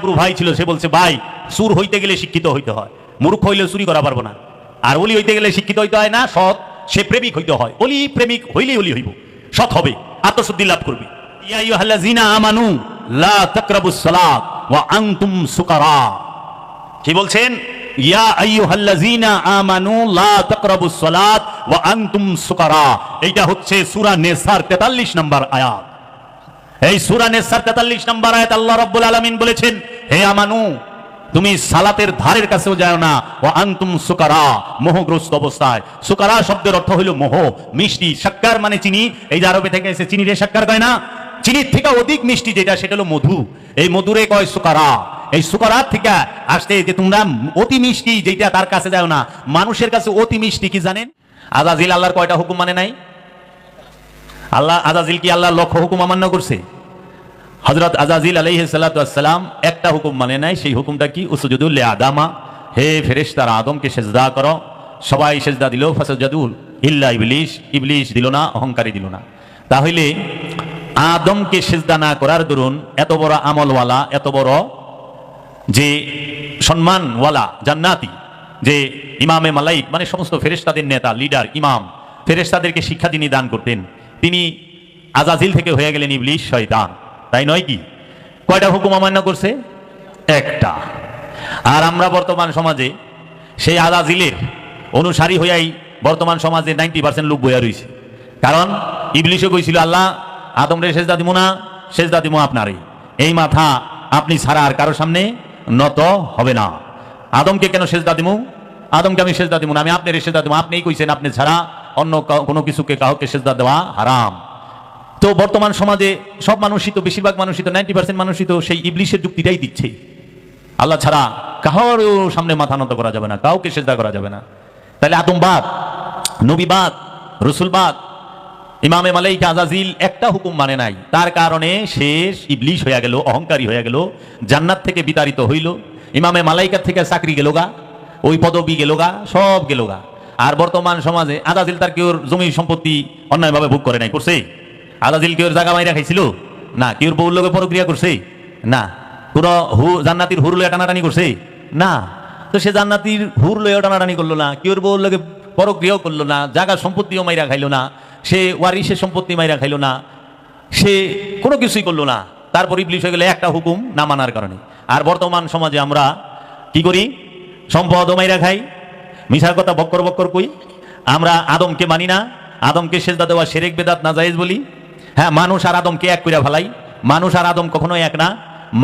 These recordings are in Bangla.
আবরু ভাই ছিল, সে বলছে ভাই সুর হইতে গেলে শিক্ষিত হইতে হয়, মূর্খ হইলে চুরি করা পারবো না। আর অলি হইতে গেলে শিক্ষিত হইতে হয় না, সৎ, সে প্রেমিক হইতে হয়। অলি প্রেমিক হইলেই অলি হইব, সৎ হবে, আত্মশুদ্ধি লাভ করবে। ইয়া আইয়ুহাল্লাযীনা আমানু লা তাকরাবুস সালাত ওয়া আনতুম সুকারা। কি বলছেন? ইয়া আইয়ুহাল্লাযীনা আমানু লা তাকরাবুস সালাত ওয়া আনতুম সুকারা। এইটা হচ্ছে সূরা নিসার 43 নম্বর আয়াত। এই সূরা নিসার 43 নম্বর আয়াত আল্লাহ রাব্বুল আলামিন বলেছেন, হে আমানু, তুমি সালাতের ধারের কাছেও যাও না, ওয়া আনতুম সুকারা, মোহগ্রস্ত অবস্থায়। সুকারা শব্দের অর্থ হলো মোহ, মিষ্টি। শাক্কার মানে চিনি, এই যে আরবে থেকে এসে চিনি রে শাক্কার কয় না, চিনির থেকে অধিক মিষ্টি যেটা, সেটা হলো মধু। এই মধুরে কয় সুকারা। এই সুকারা থেকে আসতে যে তোমরা অতি মিষ্টি যেটা, তার কাছে যাও না। মানুষের কাছে অতি মিষ্টি কি জানেন? আজাজিল আল্লাহর কয়টা হুকুম মানে নাই? আল্লাহ আজাজিল কি আল্লাহর লক্ষ হুকুম অমান্য করছে? হযরত আজাজিল আলাইহিস সালাতু ওয়াস সালাম একটা হুকুম মানে নাই। সেই হুকুমটা কি? উসজুদু লিআদামা, হে ফেরেশতারা আদমকে সিজদা করো। সবাই সিজদা দিল, ফাসাজাদু ইল্লা ইবলিস, ইবলিস দিল না, অহংকারী দিল না। তাহলে আদমকে সিজদা না করার দরুন এত বড় আমলওয়ালা, এত বড় যে সম্মানওয়ালা জান্নাতি, যে ইমামে মালাইক মানে সমস্ত ফেরেশতাদের নেতা, লিডার, ইমাম, ফেরেশতাদেরকে শিক্ষা যিনি দান করতেন, তিনি আজাজিল থেকে হয়ে গেলেন ইবলিস, শয়তান। তাই নয় কি? কয়টা হুকুম অমান্য করছে? একটা। আর আমরা বর্তমান সমাজে সেই আজাজিলের অনুসারী হইয়াই বর্তমান সমাজে 90% লোক বইয়া রয়েছে। কারণ ইবলিসও কইছিল আল্লাহ আদমরে সেজদা দিব না, সেজদা দিব আপনারই। এই মাথা আপনি ছাড়া আর কারোর সামনে নত হবে না। আদমকে কেন সেজদা দিব? আদমকে আমি সেজদা দিব না, আমি আপনার সেজদা দিব। আপনিই কইছেন আপনি ছাড়া অন্য কোনো কিছুকে কাউকে সেজদা দেওয়া হারাম। তো বর্তমান সমাজে সব মানুষই তো, বেশিরভাগ মানুষই তো, 90% মানুষই তো সেই ইবলিসের যুক্তিটাই দিচ্ছে। আল্লাহ ছাড়া কারোর সামনে মাথা নত করা যাবে না, কাউকে সেজদা করা যাবে না। তাহলে আদমবাদ, নবীবাদ, রসুলবাদ, ইমামে মালাইক আজাজিল একটা হুকুম মানে নাই। তার কারণে শেষ ইবলিস হয়ে গেল, অহংকারী হয়ে গেল, জান্নাত থেকে বিতাড়িত হইল। ইমামে মালাইকার থেকে চাকরি গেল গা, ওই পদবি গেল গা, সব গেল গা। আর বর্তমান সমাজে আজাজিল তার কেউ জমি সম্পত্তি অন্যায়ভাবে ভোগ করে নাই, করছে? আজাজিল কেউ জায়গা মাইরা খাইছিল না? কেউ বউর লোকে পরক্রিয়া করছে না? পুরো জান্নাতির হুর লয়ে টানাটানি করছে না? তো সে জান্নাতির হুর লয়ে টানাটানি করলো না, কেউ বউর লোকে পরক্রিয়াও করলো না, জায়গা সম্পত্তিও মাইরা খাইলো না, সে ওয়ারিসের সম্পত্তি মাইরা খাইলো না, সে কোনো কিছুই করলো না। তারপর ইবলিস হয়ে গেলে একটা হুকুম না মানার কারণে। আর বর্তমান সমাজে আমরা কি করি? সম্পদ মাইরা খাই, মিশার কথা বক্কর বক্কর কই। আমরা আদমকে মানি না, আদমকে সেজদা দেওয়া শিরক বেদাত নাজায়েজ বলি। হ্যাঁ, মানুষ আর আদমকে এক কইরা ফেলাই। মানুষ আর আদম কখনোই এক না।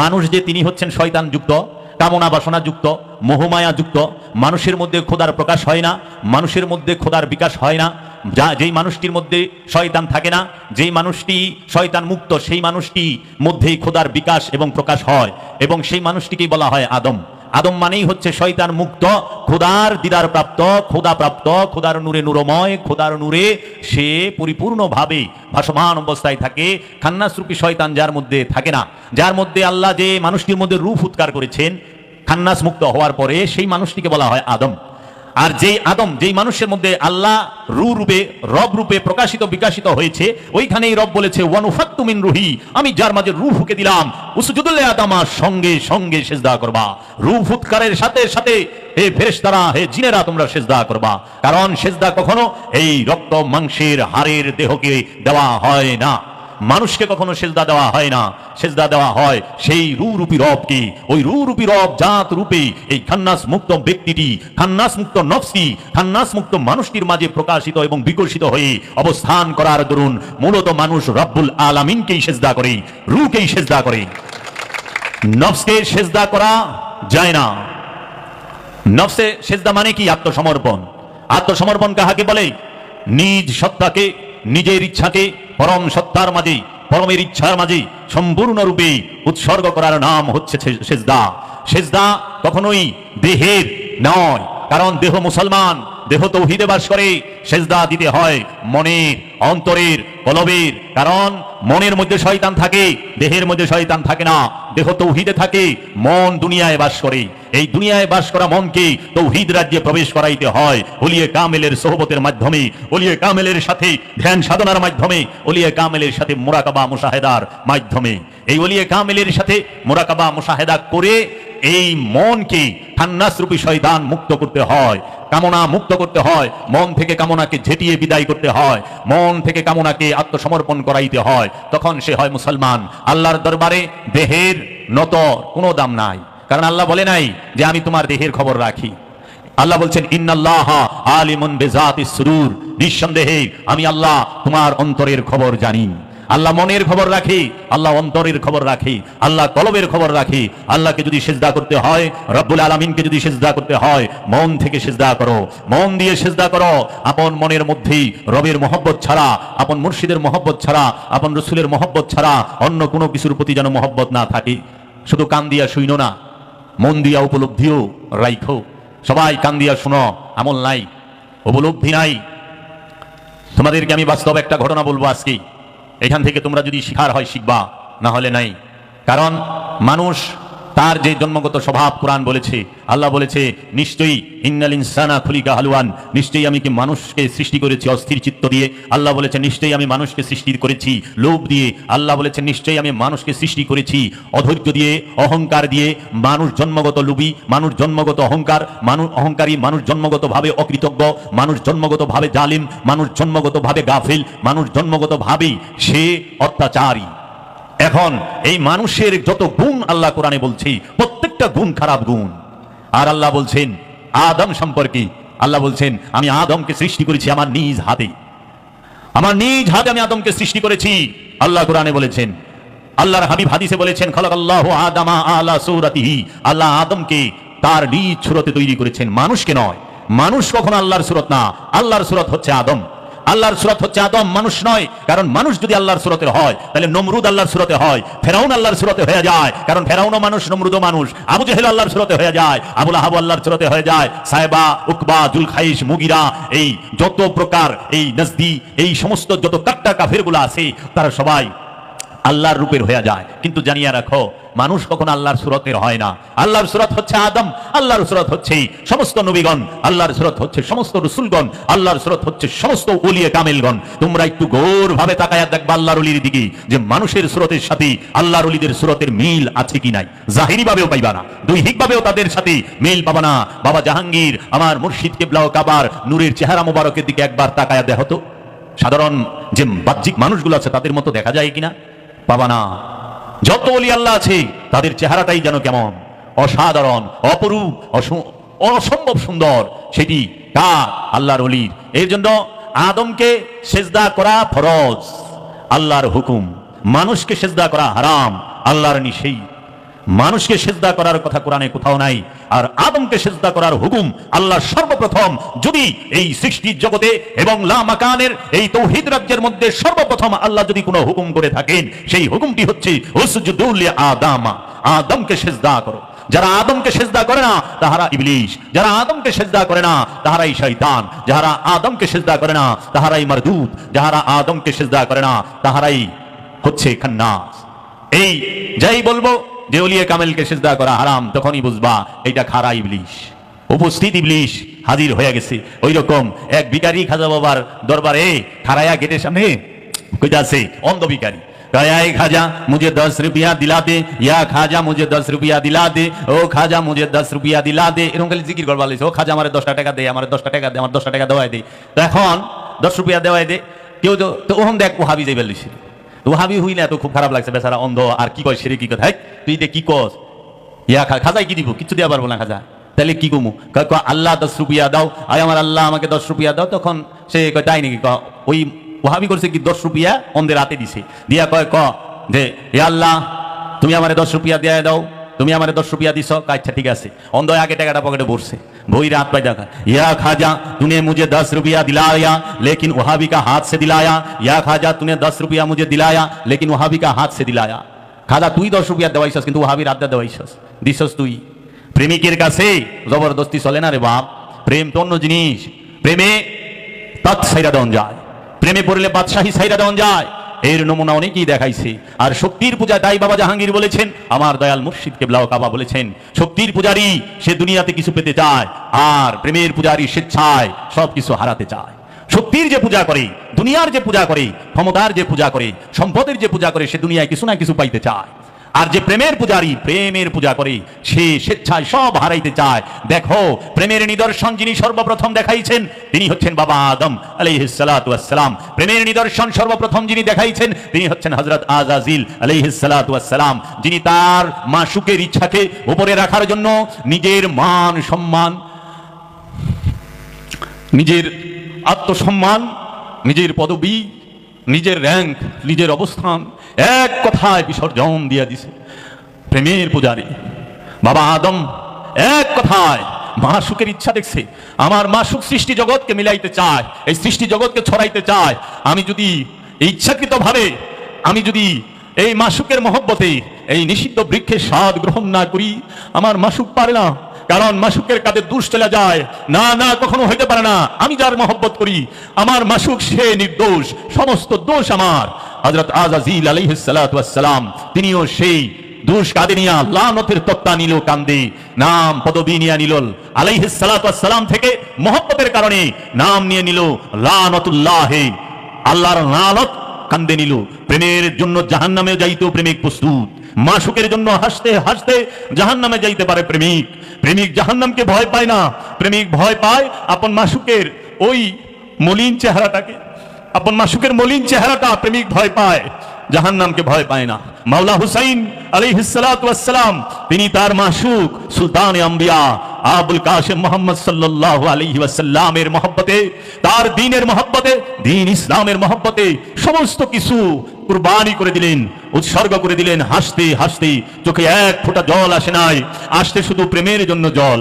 মানুষ যে তিনি হচ্ছেন শয়তান যুক্ত, কামনা বাসনা যুক্ত, মোহমায়া যুক্ত। মানুষের মধ্যে খোদার প্রকাশ হয় না, মানুষের মধ্যে খোদার বিকাশ হয় না। যেই মানুষটির মধ্যে শয়তান থাকে না, যেই মানুষটি শয়তান মুক্ত, সেই মানুষটি মধ্যেই খোদার বিকাশ এবং প্রকাশ হয়, এবং সেই মানুষটিকেই বলা হয় আদম। আদম মানেই হচ্ছে শয়তান মুক্ত, খোদার দিদার প্রাপ্ত, খোদা প্রাপ্ত, খোদার নূরে নূরময়, খোদার নূরে সে পরিপূর্ণভাবে ভাসমান অবস্থায় থাকে। খান্নাস রূপী শয়তান যার মধ্যে থাকে না, যার মধ্যে আল্লাহ যে মানুষটির মধ্যে রূহ উৎকার করেছেন খান্নাস মুক্ত হওয়ার পরে, সেই মানুষটিকে বলা হয় আদম। আর যেই আদম, যেই মানুষের মধ্যে আল্লাহ রূহ রূপে, রব রূপে প্রকাশিত বিকাশিত হয়েছে, ওইখানেই রব বলেছে ওয়ানুফাক্তু মিন রুহি, আমি যার মাঝে রূহ ফুঁকে দিলাম, উসজুদু লিআদামা, সঙ্গে সঙ্গে সিজদা করবা। রূহ ফুৎকারের সাথে সাথে হে ফেরেশতারা, হে জিনেরা, তোমরা সিজদা করবা। কারণ সিজদা কখনো এই রক্ত মাংসের হাড়ের দেহকে দেওয়া হয় না, মানুষকে কখনো সিজদা দেওয়া হয় না। সিজদা দেওয়া হয় সেই রূপী রবকে। ওই রূপী রব জাত রূপে এই খান্নাস মুক্ত ব্যক্তিটি, খান্নাস মুক্ত নফসি, খান্নাস মুক্ত মানুষটির মাঝে প্রকাশিত এবং বিকশিত হয়ে অবস্থান করার দরুন মূলত মানুষ রব্বুল আলামিনকেই সিজদা করে, রূহকেই সিজদা করে। নফসকে সিজদা করা যায় না। নফসে সিজদা মানে কি? আত্মসমর্পণ। আত্মসমর্পণ কাহাকে বলে? নিজ সত্তাকে, নিজের ইচ্ছাকে পরম সত্তার মাঝে, পরমের ইচ্ছার মাঝে সম্পূর্ণরূপে উৎসর্গ করার নাম হচ্ছে সিজদা। সিজদা কখনোই দেহের নয়, কারণ দেহ মুসলমান, দেহ তৌহিদে বাস করে। সিজদা দিতে হয় মনের, অন্তরের, কলবের, কারণ মনের মধ্যে শয়তান থাকে, দেহের মধ্যে শয়তান থাকে না। দেহ তৌহিদে থাকে, মন দুনিয়ায় বাস করে। এই দুনিয়ায় বাস করা মনকে তৌহিদ রাজ্যে প্রবেশ করাইতে হয় ওলিয়ে কামেলের সোহবতের মাধ্যমে, ওলিয়ে কামেলের সাথে ধ্যান সাধনার মাধ্যমে, ওলিয়ে কামেলের সাথে মুরাকাবা মুশাহেদার মাধ্যমে। এই ওলিয়ে কামেলের সাথে মুরাকাবা মুশাহেদা করে এই মনকে খান্নাস রূপী শয়তান মুক্ত করতে হয়, কামনা মুক্ত করতে হয়, মন থেকে কামনাকে ঝেঁটিয়ে বিদায় করতে হয়, মন থেকে কামনাকে আত্মসমর্পণ করাইতে হয়। তখন সে হয় মুসলমান। আল্লাহর দরবারে দেহের নত কোনো দাম নাই, কারণ আল্লাহ বলে নাই যে আমি তোমার দেহের খবর রাখি। আল্লাহ বলছেন ইন্নাল্লাহা আলিমুন বিযাতিস সুদূর, নিঃসন্দেহে আমি আল্লাহ তোমার অন্তরের খবর জানি। আল্লাহ মনের খবর রাখি, আল্লাহ অন্তরের খবর রাখি, আল্লাহ কলবের খবর রাখি। আল্লাহকে যদি সিজদা করতে হয়, রব্বুল আলামিনকে যদি সিজদা করতে হয়, মন থেকে সিজদা করো, মন দিয়ে সিজদা করো। আপন মনের মধ্যেই রবের মহব্বত ছাড়া, আপন মুর্শিদের মহব্বত ছাড়া, আপন রসুলের মহব্বত ছাড়া অন্য কোনো কিছুর প্রতি যেন মহব্বত না থাকে। শুধু কান দিয়া শুইনো না, মন দিয়া উপলব্ধিও রাইখো। সবাই কান দিয়া শুনো, আমল নাই, উপলব্ধি নাই। তোমাদেরকে আমি বাস্তব একটা ঘটনা বলবো আজকে। এখান থেকে তোমরা যদি শিখার হয় শিখবা, না হলে নাই। কারণ মানুষ তার যে জন্মগত স্বভাব, কোরআন বলেছে, আল্লাহ বলেছে নিশ্চয়ই ইন্নাল ইনসানা খুলিকা হালুয়ান, নিশ্চয়ই আমি কি মানুষকে সৃষ্টি করেছি অস্থির চিত্ত দিয়ে। আল্লাহ বলেছে নিশ্চয়ই আমি মানুষকে সৃষ্টি করেছি লোভ দিয়ে। আল্লাহ বলেছে নিশ্চয়ই আমি মানুষকে সৃষ্টি করেছি অধৈর্য দিয়ে, অহংকার দিয়ে। মানুষ জন্মগত লোভী, মানুষ জন্মগত অহংকারী, মানুষ জন্মগত ভাবে অকৃতজ্ঞ, মানুষ জন্মগত ভাবে জালিম, মানুষ জন্মগত ভাবে গাফিল, মানুষ জন্মগত ভাবে সে অত্যাচারী। এখন এই মানুষের যত গুণ আল্লাহ কোরআনে বলছে, প্রত্যেকটা গুণ খারাপ গুণ। আর আল্লাহ বলছেন আদম সম্পর্কে, আল্লাহ বলছেন আমি আদমকে সৃষ্টি করেছি আমার নিজ হাতে, আমার নিজ হাতে আমি আদমকে সৃষ্টি করেছি। আল্লাহ কোরআনে বলেছেন, আল্লাহর হাবিব হাদিসে বলেছেন খালাকাল্লাহু আদামা আলা সূরাতিহি, আল্লাহ আদমকে তার নিজ সূরতে তৈরি করেছেন, মানুষকে নয়। মানুষ কখনো আল্লাহর সূরত না, আল্লাহর সূরত হচ্ছে আদম। আল্লাহর সূরত হচ্ছে আদম, মানুষ নয়। কারণ মানুষ যদি আল্লাহর সূরতের হয়, তাহলে নমরুদ আল্লাহর সূরতে হয়, ফেরাউন আল্লাহর সূরতে হয়ে যায়। কারণ ফেরাউনও মানুষ, নমরুদও মানুষ। আবু জেহেল আল্লাহর সূরতে হয়ে যায়, আবু লাহাব আল্লাহর সূরতে হয়ে যায়, সাইবা, উকবা, জুলখাইস, মুগিরা, এই যত প্রকার, এই নজদি, এই সমস্ত যত কাট্টা কাফেরগুলো আছে, তারা সবাই আল্লাহর রূপের হয়ে যায়। কিন্তু জানিয়ে রাখো, মানুষ কখনো আল্লাহর সূরতের হয় না। আল্লাহর সূরত হচ্ছে আদম, আল্লাহর সূরত হচ্ছে সমস্ত নবীগণ, আল্লাহর সূরত হচ্ছে সমস্ত রাসূলগণ, আল্লাহর সূরত হচ্ছে সমস্ত ওলিয়ে কামেলগণ। তোমরা একটু গৌরভাবে তাকায়া দেখবা আল্লাহর ওলির দিকে, যে মানুষের সূরতের সাথে আল্লাহর ওলিদের সূরতের মিল আছে কি নাই। জাহিরি ভাবেও পাইবা না, দৈহিক ভাবেও তাদের সাথে মিল পাবা না। বাবা জাহাঙ্গীর, আমার মুর্শিদ কিবলা ও কাবার নূরের চেহারা মোবারকের দিকে একবার তাকায়া দেখো তো, সাধারণ যে বাহ্যিক মানুষগুলো আছে তাদের মতো দেখা যায় কিনা, পাবা না। যত ওলি আল্লাহ আছে তাদের চেহারাটাই যেন কেমন অসাধারণ, অপরূপ, অসম্ভব সুন্দর। সেটি কার? আল্লাহর ওলির। এর জন্য আদমকে সেজদা করা ফরজ, আল্লাহর হুকুম। মানুষকে সেজদা করা হারাম, আল্লাহর নিষেধ। মানুষকে সেজদা করার কথা কোরআনে কোথাও নাই। আর আদমকে সেজদা করার হুকুম আল্লাহ সর্বপ্রথম, যদি এই সৃষ্টির জগতে এবং লা মাকানের এই তৌহিদ রাজ্যের মধ্যে সর্বপ্রথম আল্লাহ যদি কোনো হুকুম করে থাকেন, সেই হুকুমটি হচ্ছে উসজুদু লিআদামা, আদমকে সেজদা করো। যারা আদমকে সেজদা করে না তাহারা ইবলিশ, যারা আদমকে সেজদা করে না তাহারাই শয়তান, যারা আদমকে সেজদা করে না তাহারাই মারদুদ, যারা আদমকে সেজদা করে না তাহারাই হচ্ছে খান্নাস। এই যাই বলবো যে ওলিয়ে কামেলকে সিজদা করা হারাম, তখনই বুঝবা এটা খারা ইবলিশ, উপস্থিত ইবলিশ হাজির হয়ে গেছে। ওই রকম এক ভিখারি খাজা বাবার দরবারে খারায়া গেটের সামনে কইতাছে, অন্ধ ভিখারি, कहे खाजा मुझे 10 रुपया दिला दे, या खाजा मुझे 10 रुपया दिला दे, ओ खाजा मुझे 10 रुपया दिला दे। এরকম খালি জিকির করবা লাইছে, ও খাজা আমারে 10 টাকা দে, আমারে 10 টাকা দে, আমার 10 টাকা দেওয়াই দে। তো এখন 10 রুপিয়া দেওয়াই দে, কেউ তো ওহম দেখ ওহাবি যাইবে লইছে। ওহাবি হইলে তো খুব খারাপ লাগছে, বেচারা অন্ধ, আর কি কয় সেরে কি কথা, তুই দে কি কস, ইয়া খাজাই কি দিব, কিচ্ছু দেওয়া পারবো না খাজা, তাহলে কি কমু, আল্লাহ 10 রুপিয়া দাও, আয় আমার আল্লাহ আমাকে 10 রুপিয়া দাও। তখন সে কয় তাই নাকি, ওই ওহাবি করছে কি 10 রুপিয়া অন্ধের হাতে দিছে, দিয়া কয় যে হে আল্লাহ তুমি আমারে 10 রুপিয়া দিয়ে দাও, তুমি আমারে 10 रुपया दिस। अच्छा ठीक है, অন্ধ आगे टाका पकड़े बोरसे भोई रात पाई देखा, या खाजा तूने मुझे 10 रुपया दिलाया लेकिन वहाबी का हाथ से दिलाया, या खाजा तूने 10 रुपया मुझे दिलाया लेकिन वहाबी का हाथ से दिलाया। खाजा तुई 10 रुपया देवाइछस किन्तु वहाबी रात देवाइछस दिसस तुई। प्रेमिकेर काছে জবরদস্তি চলে না রে বাপ, প্রেম তো অন্য জিনিস, প্রেমে তৎ ছাইরা দন যায়। প্রেমে পড়লে বাদশাহী ছাইরা দেওয়া যায়, এর নমুনা অনেকেই দেখাইছে। আর শক্তির পূজা, তাই বাবা জাহাঙ্গীর বলেছেন, আমার দয়াল মুর্শিদ কেবলা ও কাবা বলেছেন, শক্তির পূজারী সে দুনিয়াতে কিছু পেতে চায়, আর প্রেমের পূজারী স্বেচ্ছায় সবকিছু হারাতে চায়। শক্তির যে পূজা করে, দুনিয়ার যে পূজা করে, ক্ষমতার যে পূজা করে, সম্পদের যে পূজা করে, সে দুনিয়ায় কিছু না কিছু পাইতে চায়। আর যে প্রেমের পূজারী প্রেমের পূজা করে, সে স্বেচ্ছায় সব হারাইতে চায়। দেখো, প্রেমের নিদর্শন যিনি সর্বপ্রথম দেখাইছেন তিনি হচ্ছেন বাবা আদম আলাইহিস সালাতু ওয়াস সালাম। প্রেমের নিদর্শন সর্বপ্রথম যিনি দেখাইছেন তিনি হচ্ছেন হযরত আজাজিল আলাইহিস সালাতু ওয়াস সালাম, যিনি তার মাশুকের ইচ্ছাকে উপরে রাখার জন্য নিজের মান সম্মান, নিজের আত্মসম্মান, নিজের পদবী, নিজের র্যাঙ্ক, নিজের অবস্থান এক কথায় বিসর্জন দিয়ে দিছে। প্রেমের পূজারী বাবা আদম এক কথায় মাসুকের ইচ্ছা দেখছে, আমার মাসুক সৃষ্টি জগৎকে মিলাইতে চায়, এই সৃষ্টি জগৎকে ছড়াইতে চায়। আমি যদি ইচ্ছাকৃত ভাবে আমি যদি এই মাসুকের মহব্বতে এই নিষিদ্ধ বৃক্ষের স্বাদ গ্রহণ না করি, আমার মাসুক পারে না, কারণ মাসুকের কাঁধে দোষ চলে যায়। না না, কখনো হইতে পারে না। আমি যার মহব্বত করি, আমার মাসুক সে নির্দোষ, সমস্ত দোষ আমার। হযরত আজাজিল আলাইহিস সালাতু ওয়াস সালাম তিনিও সেই দোষ কাঁধে নিয়া লানতের তক্তা নিল কান্দে, নাম পদবী নিয়ে নিল আলাইহিস সালাতু ওয়াস সালাম থেকে মহব্বতের কারণে নাম নিয়ে নিল লানতুল্লাহে, আল্লাহর লানত কান্দে নিল। প্রেমের জন্য জাহান্নামে যাইতেও প্রেমিক প্রস্তুত, মাসুকের জন্য হাসতে হাসতে জাহান্নামে যাইতে পারে প্রেমিক। প্রেমিক জাহান্নামকে ভয় পায় না, প্রেমিক ভয় পায় আপন মাসুকের ওই মলিন চেহারাটাকে, আপন মাসুকের মলিন চেহারাটা প্রেমিক ভয় পায়, জাহান্নামকে ভয় পায় না। মাওলা হুসাইন আলাইহিস সালাতু ওয়াস সালাম তিনি তার মাসুক সুলতান আম্বিয়া আবুল কাসিম মুহাম্মদ সাল্লাল্লাহু আলাইহি ওয়াসাল্লামের মহব্বতে, তার দ্বীনের মহব্বতে, দ্বীন ইসলামের মহব্বতে সমস্ত কিছু কুরবানি করে দিলেন, উৎসর্গ করে দিলেন। হাসতে হাসতে চোখে এক ফোঁটা জল আসে নাই, আসতে শুধু প্রেমের জন্য জল।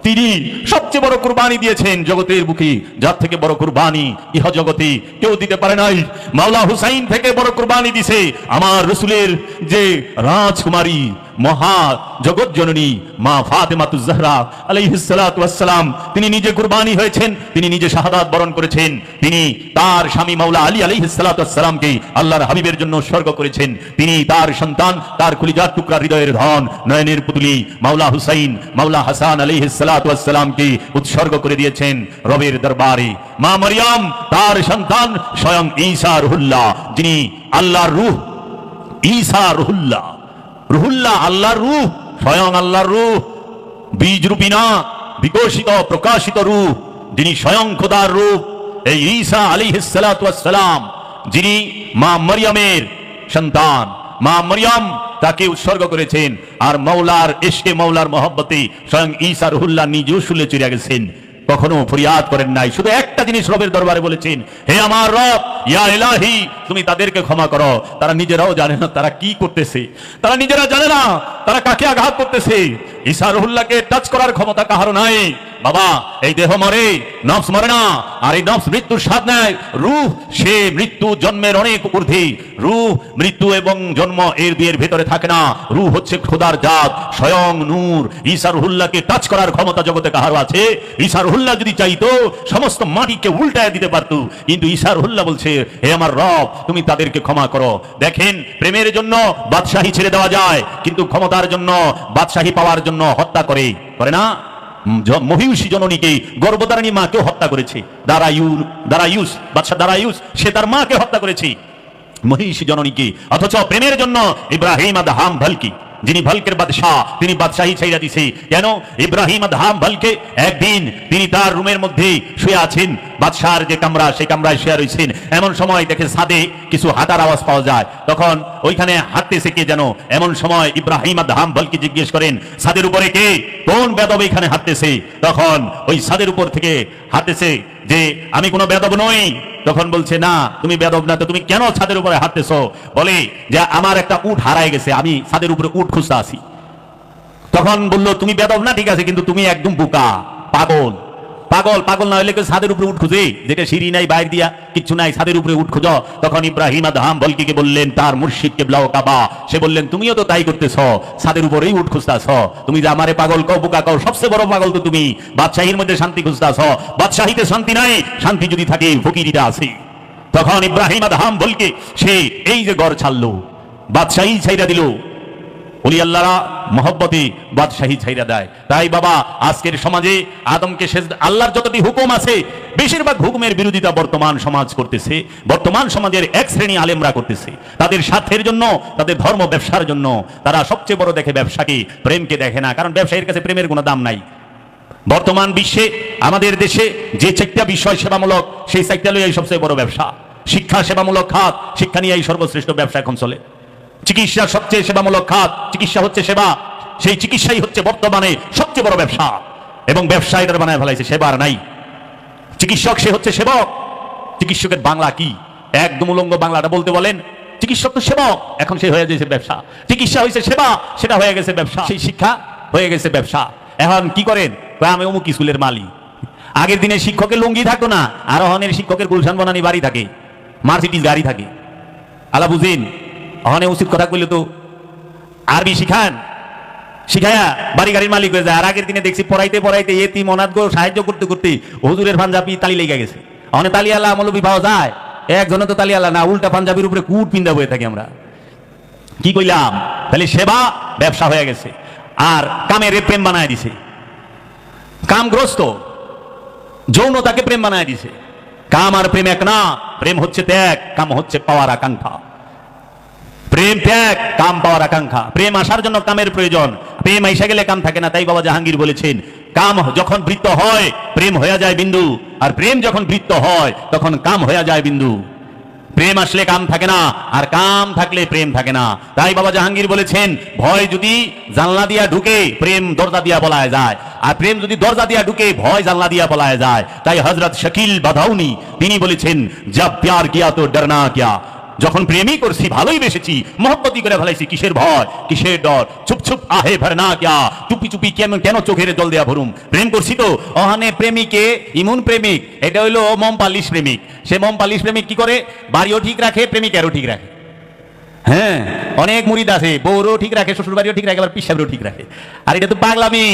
তিনি সবচেয়ে বড় কুরবানি দিয়েছেন জগতের বুকে, যার থেকে বড় কুরবানি ইহ জগতে কেউ দিতে পারে নাই। মাওলা হুসাইন থেকে বড় কুরবানি দিছে আমার রাসূলের যে রাজকুমারী মহা জগৎ জননী মা ফাতেমাতুজ জাহরা আলাইহিস সালাতু ওয়াস সালাম, তিনি নিজে কুরবানি হয়েছেন, তিনি নিজে শাহাদাত বরণ করেছেন। তিনি তার স্বামী মাওলা আলী আলাইহিস সালাতু ওয়াস সালামকে আল্লাহর হাবিবের জন্য উৎসর্গ করেছেন। তিনি তার সন্তান, তার কলিজার টুকরা, হৃদয়ের ধন, নয়নের পুতুলি মাওলা হুসাইন মাওলা হাসান আলাইহিস সালাতু ওয়াস সালামকে উৎসর্গ করে দিয়েছেন রবের দরবারে। মা মারইয়াম তার সন্তান স্বয়ং ঈসা রুহুল্লাহ, যিনি আল্লাহর রূহ। ঈসা রুহুল্লাহ, রুহুল্লাহ আল্লাহর রূহ, স্বয়ং আল্লাহর রূহ, বীজ রূপী না, বিকশিত প্রকাশিত রূহ, যিনি স্বয়ং খোদার রূপ। এই ঈসা আলাইহিস সালাতু ওয়াস সালাম যিনি মা মারইয়ামের সন্তান, মা মারইয়াম তাকে উৎসর্গ করেছেন। আর মাওলার ইশকে, মাওলার মহব্বতে স্বয়ং ঈসা রুহুল্লাহ নিজেও শুলে চলে গেছেন, কখনো ফরিয়াদ করেন নাই। শুধু একটা জিনিস রবের দরবারে বলেছেন, হে আমার রব, ইয়া ইলাহি, তুমি তাদেরকে ক্ষমা করো। তারা নিজেরাও জানে না তারা কি করতেছে, তারা নিজেরা জানে না তারা কাকে আঘাত করতেছে। ঈসা রুহুল্লাহকে টাচ করার ক্ষমতা কারো নাই। বাবা, এই দেহ মরে, নফস মরে না, আর এই নফস মৃত্যুর স্বাদ নেয়। রূহ সে মৃত্যু জন্মের অনেক ঊর্ধ্বে। রূহ মৃত্যু এবং জন্ম এর দুয়ের ভেতরে থাকে না। রূহ হচ্ছে খোদার জাত, স্বয়ং নূর। ঈসা রুহুল্লাহকে টাচ করার ক্ষমতা জগতে কাহারও আছে? ঈসা রুহুল্লাহ যদি চাইতো সমস্ত মাটিকে উল্টায় দিতে পারতো, কিন্তু ঈসা রুহুল্লাহ বলছে, হে আমার রব, তুমি তাদেরকে ক্ষমা করো। দেখেন, প্রেমের জন্য বাদশাহী ছেড়ে দেওয়া যায়, কিন্তু ক্ষমতার জন্য, বাদশাহী পাওয়ার জন্য হত্যা করে না? মহিষী জননীকে, গর্ভধারিণী মাকেও হত্যা করেছে দারায়ুস, বাদশা দারায়ুস, সে তার মাকে হত্যা করেছে, মহিষী জননীকে। অথচ প্রেমের জন্য ইব্রাহিম আদহাম ভালকি, যিনি ভালকের বাদশাহ, তিনি বাদশাহী ছাইরা দিছে। কেন? ইব্রাহিম আদহাম ভালকে একদিন তিনি তার রুমের মধ্যে শুয়ে আছেন, বাদশার যে কামরা, সেই কামরায় শুয়ে রয়েছেন। এমন সময় দেখে ছাদে কিছু হাঁটার আওয়াজ পাওয়া যায়, তখন ওইখানে হাঁটতেছে কে যেন। এমন সময় ইব্রাহিম আদহাম ভালকে জিজ্ঞেস করেন, ছাদের উপরে কে, কোন বেদব এখানে হাঁটতেছে? তখন ওই ছাদের উপর থেকে হাঁটতেছে যে আমি কোনো বেদব নই। তখন বলছে, না তুমি বেদব না, তো তুমি কেন ছাদের উপরে হাঁটতেছো? বলে যে আমার একটা উট হারায় গেছে, আমি ছাদের উপরে উট খুঁজতে আসি। তখন বললো, তুমি বেদব না ঠিক আছে, কিন্তু তুমি একদম বোকা, পাগল। পাগল পাগল না হইলে ছাদের উপরে উঠ খুঁজে, যেটা সিঁড়ি নাই, বাইর দিয়া কিচ্ছু নাই, ছাদের উপরে উঠ খুঁজো। তখন ইব্রাহিম আদহাম বলকিকে বললেন, তার মুর্শিদ কেবলা ও কাবা, সে বললেন, তুমিও তো তাই করতেছ, ছাদের উপরেই উঠ খুঁজতেছ। তুমি যে আমারে পাগল কও, বোকা কও, সবচেয়ে বড় পাগল তো তুমি। বাদশাহীর মধ্যে শান্তি খুঁজতেছ, বাদশাহীতে শান্তি নাই, শান্তি যদি থাকে ফকিরিটা আছে। তখন ইব্রাহিম আদহাম বলকে সে এই যে গড় ছাড়লো, বাদশাহী ছাইরা দিল। ওলি আল্লাহরা মহব্বতে বাদশাহী ছাইরা দেয়। তাই বাবা আজকের সমাজে আদমকে আল্লাহর যতটি হুকুম আছে বেশিরভাগ হুকুমের বিরোধিতা বর্তমান সমাজ করতেছে। বর্তমান সমাজের এক শ্রেণী আলেমরা করতেছে তাদের স্বার্থের জন্য, তাদের ধর্ম ব্যবসার জন্য। তারা সবচেয়ে বড় দেখে ব্যবসাকে, প্রেমকে দেখে না, কারণ ব্যবসায়ীর কাছে প্রেমের কোনো দাম নাই। বর্তমান বিশ্বে আমাদের দেশে যে চারটা বিষয় সেবামূলক, সেই চারটা লইয়াই সবচেয়ে বড় ব্যবসা। শিক্ষা সেবামূলক খাত, শিক্ষা নিয়েই সর্বশ্রেষ্ঠ ব্যবসা এখন চলে। চিকিৎসা সবচেয়ে সেবামূলক খাত, চিকিৎসা হচ্ছে সেবা, সেই চিকিৎসাই হচ্ছে বর্তমানে সবচেয়ে বড় ব্যবসা। এবং ব্যবসায়ীরা বানায় ফেলাইছে সেবার নাই। চিকিৎসক সে হচ্ছে সেবক। চিকিৎসকের বাংলা কি? একদম উলঙ্গ বাংলাটা বলতে বলেন। চিকিৎসক তো সেবক, এখন সে হয়ে গেছে ব্যবসা। চিকিৎসা হয়েছে সেবা, সেটা হয়ে গেছে ব্যবসা। সেই শিক্ষা হয়ে গেছে ব্যবসা। এখন কি করেন? আমি অমুক স্কুলের মালিক। আগের দিনে শিক্ষকের লুঙ্গি থাকতো না, আর অহনের শিক্ষকের গুলশান বনানি বাড়ি থাকে, মার্সিডিজ গাড়ি থাকে। আলা বুঝিন, অহনে উচিত কথা কইলে তো আরবি শিখান, শিখায়া বাড়ি গাড়ির মালিক হয়ে যায়। আর আগের দিনে দেখছি পড়াইতে পড়াইতে এতিম অনাথ গো সাহায্য করতে করতে হুজুরের পাঞ্জাবি তালি লেগে গেছে। অহনে তালি আল্লাহ মৌলবি পাওয়া যায়, একজনে তো তালি আল্লাহ না, উল্টা পাঞ্জাবির উপরে কুট পিন্দা বয়ে থাকি আমরা। কি কইলাম? তাহলে সেবা ব্যবসা হয়ে গেছে। আর কামের প্রেম বানায় দিছে, কামগ্রস্ত যৌনতাকে প্রেম বানায় দিছে। কাম আর প্রেম এক না, প্রেম হচ্ছে ত্যাগ, কাম হচ্ছে পাওয়ার আকাঙ্ক্ষা। প্রেম ত্যাগ, কাম পাওয়ার আকাঙ্ক্ষা। প্রেম আসার জন্য কামের প্রয়োজন, প্রেম আইসা গেলে কাম থাকে না। তাই বাবা জাহাঙ্গীর বলেছেন, কাম যখন বৃত্ত হয় প্রেম হয়ে যায় বিন্দু, আর প্রেম যখন বৃত্ত হয় তখন কাম হয়ে যায় বিন্দু। প্রেম আসলে কাম থাকে না, আর কাম থাকলে প্রেম থাকে না। তাই বাবা জাহাঙ্গীর বলেছেন, ভয় যদি জানলা দিয়া ঢুকে প্রেম দরজা দিয়া পলায় যায়, আর প্রেম যদি দরজা দিয়া ঢুকে ভয় জানলা দিয়া পলায় যায়। তাই হযরত শাকিল বাদাউনি তিনি বলেছেন, জব প্যার কিয়া তো ডরনা কিয়া। যখন প্রেমই করছি, ভালোই বেসেছি, মহব্বতই করে ফেলাইছি, কিসের ভয় কিসের ডর? চুপ চুপ আহে ভরনা কিয়া, চুপি চুপি কেন চোখের জল দেয়া ভরুম? প্রেম করছি তো। অহানে প্রেমিকে ইমুন প্রেমিক, এটা হইলো মম পালিশ প্রেমিক। সে মম পালিশ প্রেমিক কি করে? বাড়িও ঠিক রাখে, প্রেমিকেরও ঠিক রাখে। হ্যাঁ, অনেক মুরিদ আছে, বউরও ঠিক রাখে, শ্বশুর বাড়িও ঠিক রাখে, আবার পিসাবও ঠিক রাখে। আর এটা তো পাগলামি।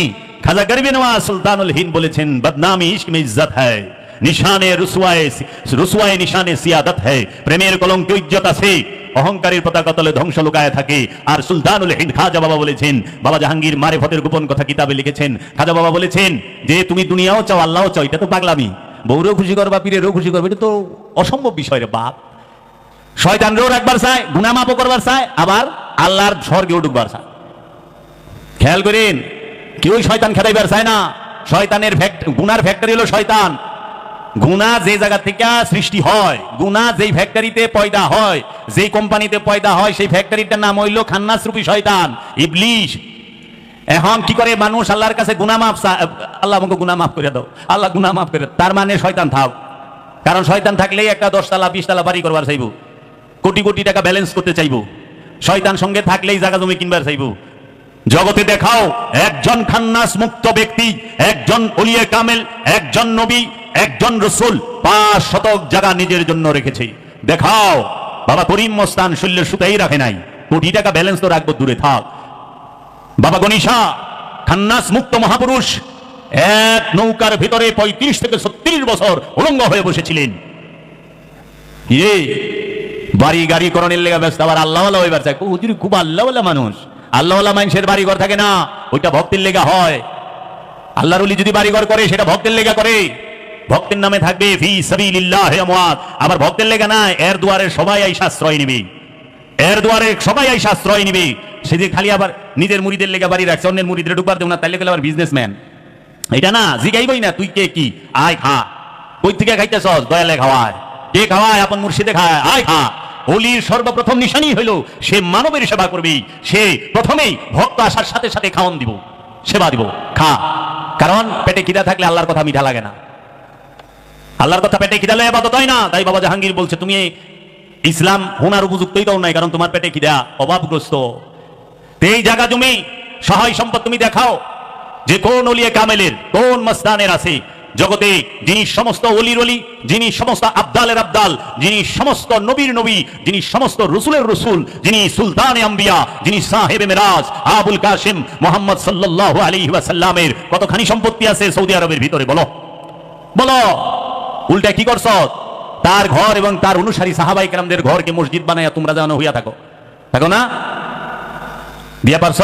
খাজা গরিবে নওয়াজ সুলতানুল হিন্দ বলেছেন, বদনামি ইশক মে ইজ্জত হ্যায়, নিশানে রুসওয়ায়ে নিশানে সিয়াদত হ্যায়। প্রেমের কলঙ্কে ইজ্জত আছে, অহংকারের পতাকা তলে ধ্বংস লুকায় থাকে। আর সুলতানুল হিন্দ খাজা বাবা বলেছেন, বাবা জাহাঙ্গীর মারিফতের গোপন কথা কিতাবে লিখেছেন, খাজা বাবা বলেছেন যে তুমি দুনিয়াও চাও আল্লাহও চাও, এটা তো পাগলামি। বউরেও খুশি করবা, পীরেরও খুশি করবে, এটা তো অসম্ভব বিষয় রে বাপ। শয়তানরেও রাখবার চায়, গুনাহ মাফ করবার চায়, আবার আল্লাহর স্বর্গেও ঢুকবার চায়। খেয়াল করেন, কেউই শয়তান খেদাইবার চায় না। শয়তানের গুনার ফ্যাক্টরি হলো শয়তান। গুনাহ যে জায়গা থেকে সৃষ্টি হয়, গুনাহ যেই ফ্যাক্টরিতে পয়দা হয়, যেই কোম্পানিতে পয়দা হয়, সেই ফ্যাক্টরিটার নাম হইল খান্নাস রূপী শয়তান, ইবলিশ। এখন কি করে মানুষ আল্লাহর কাছে গুনাহ মাফ, আল্লাহ আমাকে গুনাহ মাফ করে দাও, আল্লাহ গুনাহ মাফ করে, তার মানে শয়তান থাক। কারণ শয়তান থাকলেই একটা 10 তলা 20 তলা বাড়ি করবার চাইব, কোটি কোটি টাকা ব্যালেন্স করতে চাইব। শয়তান সঙ্গে থাকলেই জায়গা জমি কিনবার চাইব। জগতে দেখাও একজন খান্নাস মুক্ত ব্যক্তি, একজন ওলিয়ে কামেল, একজন নবী, একজন রসুল 5 শতক জায়গা নিজের জন্য রেখেছে। দেখাও। বাবা করিম মস্তান শল্যের সুতাই রাখে নাই, কোটি টাকা ব্যালেন্স তো রাখবো, দূরে থাক। বাবা গণিশা খান্নাস মুক্ত মহাপুরুষ এক নৌকার ভিতরে 35 থেকে 36 বছর উলঙ্গ হয়ে বসেছিলেন। বাড়ি গাড়ি করণের লেগে ব্যস্ত, আবার আল্লাহওয়ালা হইবার চায়। হুজুর খুব আল্লাহওয়ালা মানুষ। আল্লাহওয়ালা মানুষের বাড়ি ঘর থাকে না, ওইটা ভক্তের লেগা হয়। আল্লাহর ওলি যদি বাড়ি ঘর করে সেটা ভক্তের লেগা করে, ভক্তের নামে থাকবে ফি সাবিলিল্লাহ আমওয়াত। আবার ভক্তের লেগা না, এর দুয়ারে সবাই আইসা আশ্রয় নিবে, এর দুয়ারে সবাই আইসা আশ্রয় নিবে। সে যে খালি আবার নিজের মুরিদের লেগা বাড়ি রাখছে, অন্যের মুরিদের ঢুকবার দেব না, তাইলে গেলে আবার বিজনেসম্যান। এটা না, জিগাইবই না তুই কে কি, আয় খা। কই থেকে খাইতেছস? দয়ালে খাওয়ায়। কে খাওয়ায়? আপন মুর্শিদে খায়, আয় খা। ওলির সর্বপ্রথম নিশানি হইল সে মানবের সেবা করবে। সে প্রথমেই ভক্ত আসার সাথে সাথে খাওয়ান দিব, সেবা দিব, খা। কারণ পেটে খিদা থাকলে আল্লাহর কথা মিঠা লাগে না। আল্লাহর কথা পেটে খিদা লয়ে ইবাদত হয় না। তাই বাবা জাহাঙ্গীর বলছে, তুমি ইসলাম হোনার উপযুক্তই দাও নাই, কারণ তোমার পেটে খিদা, অভাবগ্রস্ত। এই জায়গা জমি সহায় সম্পদ তুমি দেখাও যে কোন ওলিয়ে কামেলের, কোন মস্তানের আছে জগতে, যিনি সমস্ত ওলির ওলি, যিনি সমস্ত আবদালের আবদাল, যিনি সমস্ত নবীর নবী, যিনি সমস্ত রসুলের রসুল, যিনি সুলতানে আম্বিয়া, যিনি সাহেবে মেরাজ আবুল কাসিম মুহাম্মদ সাল্লাল্লাহু আলাইহি ওয়াসাল্লামের কতখানি সম্পত্তি আছে সৌদি আরবের ভিতরে? বলো বলো। উল্টা কি করছ? তার ঘর এবং তার অনুসারী সাহাবাই কেরামদের ঘরকে মসজিদ বানাইয়া তোমরা যেন হইয়া থাকো, থাকো না? দিয়া পারছ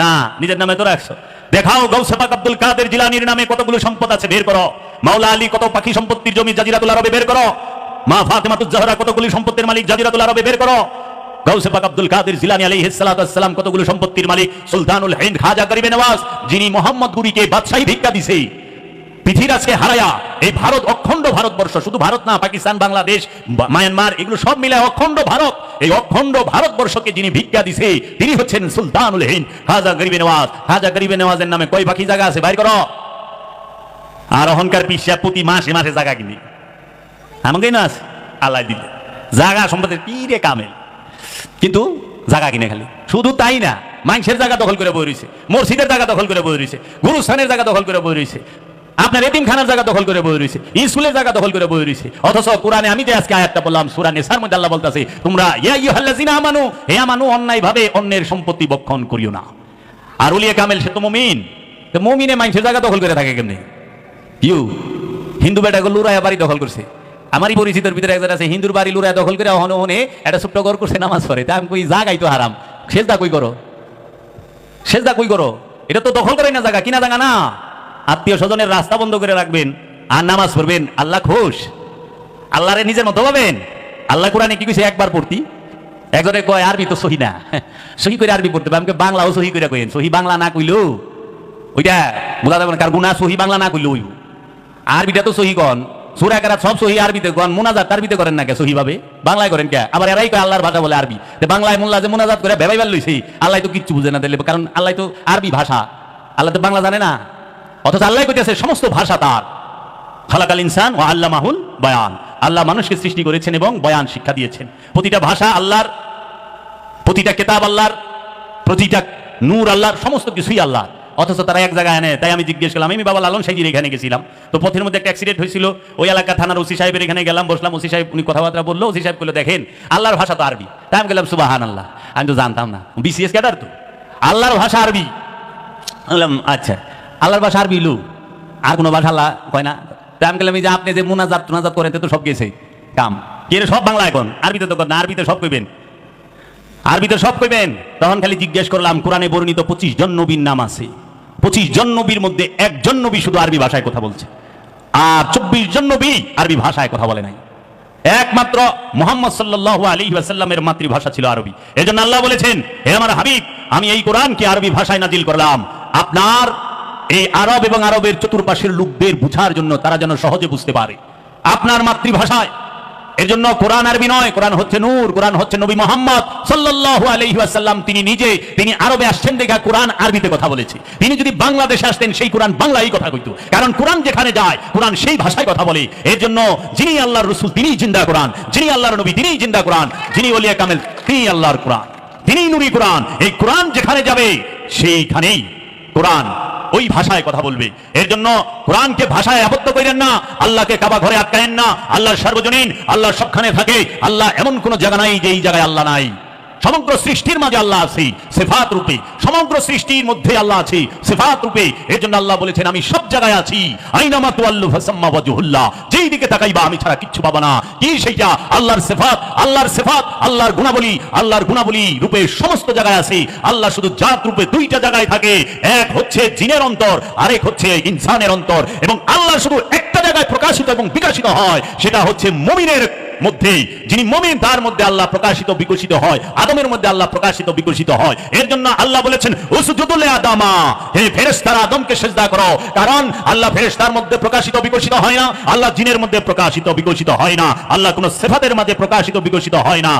না? নিজের নামে তো রাখছো। দেখাও গৌসে পাক আব্দুল কাদের জিলানীর নামে কতগুলো সম্পদ আছে, বের করো। মাওলা আলী কত পাখি সম্পত্তির জমি জাজিরাতুল আরবে, বের করো। মা ফাতেমাতুজ জাহরা কতগুলো সম্পত্তির মালিক জাজিরাতুল আরবে, বের করো। গৌসে পাক আব্দুল কাদের জিলানী আলাইহিস সালাতু ওয়াস সালাম কতগুলো সম্পত্তির মালিক। সুলতানুল হিন্দ খাজা গরিবে নওয়াজ, যিনি মোহাম্মদ গুরিকে বাদশাহী ভিক্ষা দিছে, পৃথিবীর আজকে হারায়া এই ভারত, অখণ্ড ভারতবর্ষ, শুধু ভারত না, পাকিস্তান, বাংলাদেশ, মায়ানমার, এগুলো সব মিলে অখণ্ড ভারত, এই অখণ্ড ভারতবর্ষকে যিনি ভিক্ষা দিছে তিনি হচ্ছেন সুলতানুল হিন্দ খাজা গরিবে নওয়াজ। খাজা গরিবে নওয়াজের নামে কয় পাখি জায়গা আছে, বাইর করো। আর অহংকার পিসা প্রতি মাসে মাসে জায়গা কিনি, আমাকে না আছে আল্লাহ দিলে জায়গা সম্পদের পীরে কামেল, কিন্তু জায়গা কিনে খালি। শুধু তাই না, মানুষের জায়গা দখল করে বই রয়েছে, মসজিদের জায়গা দখল করে বই রয়েছে, গুরুস্থানের জায়গা দখল করে বই রয়েছে, আপনার এতিমখানার জায়গা দখল করে বই রয়েছে, স্কুলের জায়গা দখল করে বই রয়েছে। অথচ কোরআনে আমি যে আজকে আয়াতটা বললাম সূরা নিসার মধ্যে আল্লাহ বলতেছে, তোমরা ইয়া আইয়ুহাল্লাযিনা আমানু, হে আমানু, অন্যায় ভাবে অন্যের সম্পত্তি বক্ষণ করিও না। আর ওলিয়ে কামেল সে তো মুমিন, তো মুমিনে মানুষের জায়গা দখল করে থাকে কেমনে? ইউ হিন্দু বেটাকে লুরায়া বাড়ি দখল করছে। আমারই পরিচিতের ভিতরে একজন আছে, হিন্দুর বাড়ি লুরায়া দখল করে হনে একটা ছোট্ট ঘর করছে, নামাজ পড়ে। তা আমি কই জায়গাই তো হারাম, সেজদা কই করো, সেজদা কই করো? এটা তো দখল করে না, জায়গা কিনা জায়গা না। আত্মীয় স্বজনের রাস্তা বন্ধ করে রাখবেন আর নামাজ পড়বেন, আল্লাহ খুশ, আল্লাহরে নিজের মতো পাবেন। আল্লাহ কোরআনে কি কইছে, একবার পড়তি। একজনে কয় আরবি তো সহি না, সহি করে আরবি পড়তে হবে। আমাকে বাংলাও সহি করে কইেন, সহি বাংলা না কইলো ওইটা বোঝা যাবে না, কার গুনাহ সহি বাংলা না কইলো ওই আরবিটা তো সহি কন। সূরা কেরাত সব সহি আরবিতে কন, মুনাজাত আরবিতে করেন না কে? সহি ভাবে বাংলায় করেন কে? আবার এরাই কয় আল্লাহর ভাষা বলে আরবি। বাংলায় মোল্লা যে মুনাজাত করে ভেবাইবার লইছে, আল্লাহ তো কিচ্ছু বুঝে না দিলে, কারণ আল্লাহ তো আরবি ভাষা, আল্লাহ তো বাংলা জানে না। অথচ আল্লাহ কইতেছে সমস্ত ভাষা তার। খালাকাল ইনসান ওয়া আল্লামাহুল বায়ান, আল্লাহ মানুষকে সৃষ্টি করেছেন এবং বয়ান শিক্ষা দিয়েছেন। প্রতিটা ভাষা আল্লাহর, প্রতিটা কিতাব আল্লাহর, প্রতিটা নূর আল্লাহর, সমস্ত কিছুই আল্লাহ। অথচ তারা এক জায়গায় আনে। তাই আমি জিজ্ঞেস করলাম, আমি বাবা লালন সাইজির এখানে গেছিলাম, তো পথের মধ্যে একটা অ্যাক্সিডেন্ট হয়েছিল, ওই এলাকা থানার ওসি সাহেবের এখানে গেলাম, বসলাম। ওসি সাহেব উনি কথাবার্তা বললো। ওসি সাহেব বললো, দেখেন আল্লাহর ভাষা তো আরবি। তাই আমি গেলাম সুবহানাল্লাহ, আমি তো জানতাম না, বিসিএস ক্যাডার তো, আল্লাহর ভাষা আরবি। বললাম আচ্ছা, আল্লাহর ভাষা আরবি লু, আর কোনো ভাষা আল্লাহ কয় না? তাই আমি গেলাম, এই যে আপনি যে মুনাজাত টুনাজাত করেন তো সব গেছে কাম, কে সব বাংলা এখন, আরবিতে তো না, আরবিতে সব কইবেন, আরবিতে সব কইবেন। তখন খালি জিজ্ঞেস করলাম, কোরআনে বর্ণিত 25 জন নবীর নাম আছে, 25 জন নবীর মধ্যে একজন নবী শুধু আরবি ভাষায় কথা বলছে, আর 24 জন নবী আরবি ভাষায় কথা বলে নাই। একমাত্র মুহাম্মদ সাল্লাল্লাহু আলাইহি ওয়াসাল্লামের মাতৃভাষা ছিল আরবি। এজন্য আল্লাহ বলেছেন, হে আমার হাবিব, আমি এই কোরআনকে আরবি ভাষায় নাজিল করলাম আপনার এই আরব এবং আরবের চতুর্পাশের লোকদের বুঝার জন্য, তারা যেন সহজে বুঝতে পারে আপনার মাতৃভাষায়। এর জন্য কোরআন আরবি নয়, কোরআন হচ্ছে নূর, কোরআন হচ্ছে নবী মুহাম্মদ সাল্লাল্লাহু আলাইহি ওয়াসাল্লাম। তিনি নিজে, তিনি আরবে আসছেন দেখা কোরআন আরবিতে কথা বলেছে। তিনি যদি বাংলাদেশে আসতেন, সেই কোরআন বাংলায় কথা কইতো, কারণ কোরআন যেখানে যায় কোরআন সেই ভাষায় কথা বলে। এর জন্য যিনি আল্লাহর রাসূল তিনিই জিন্দা কোরআন, যিনি আল্লাহর নবী তিনিই জিন্দা কোরআন, যিনি ওলিয়া কামেল তিনি আল্লাহর কোরআন, তিনিই নূরি কোরআন। এই কোরআন যেখানে যাবে সেইখানেই কোরআন ওই ভাষায় কথা বলবে। এর জন্য কোরআনকে ভাষায় আবদ্ধ করেন না, আল্লাহকে কাবা ঘরে আটকায়েন না। আল্লাহ সার্বজনীন, আল্লাহ সবখানে থাকে। আল্লাহ এমন কোন জায়গা নাই যে এই জায়গায় আল্লাহ নাই। সমগ্র সৃষ্টির মাঝে আল্লাহ আছে সিফাত রূপে, সমগ্র সৃষ্টির মধ্যে আল্লাহ আছে সিফাত রূপে। এর জন্য আল্লাহ বলেছেন, আমি সব জায়গায় আছি। আইনামা তুআল্লু ফাসাম্মা ওয়াজহুল্লাহ, যেই দিকে তাকাইবা আমি ছাড়া কিচ্ছু পাবা না। কি সেইটা? আল্লাহর সিফাত, আল্লাহর সিফাত, আল্লাহর গুণাবলী, আল্লাহর গুণাবলী রূপে সমস্ত জায়গায় আছে। আল্লাহ শুধু জাত রূপে দুইটা জায়গায় থাকে, এক হচ্ছে জিনের অন্তর, আরেক হচ্ছে ইনসানের অন্তর। এবং আল্লাহ শুধু একটা জায়গায় প্রকাশিত এবং বিকশিত হয়, সেটা হচ্ছে মুমিনের মধ্যে। যিনি মুমিন তার মধ্যে আল্লাহ প্রকাশিত বিকশিত হয়, আদমের মধ্যে আল্লাহ প্রকাশিত বিকশিত হয়। এর জন্য আল্লাহ বলেছেন, উসজুদু লিআদামা, হে ফেরেশতারা আদমকে সিজদা করো। কারণ আল্লাহ ফেরেশতার মধ্যে প্রকাশিত বিকশিত হয় না, আল্লাহ জিনের মধ্যে প্রকাশিত বিকশিত হয় না, আল্লাহ কোন সিফাতের মধ্যে প্রকাশিত বিকশিত হয় না।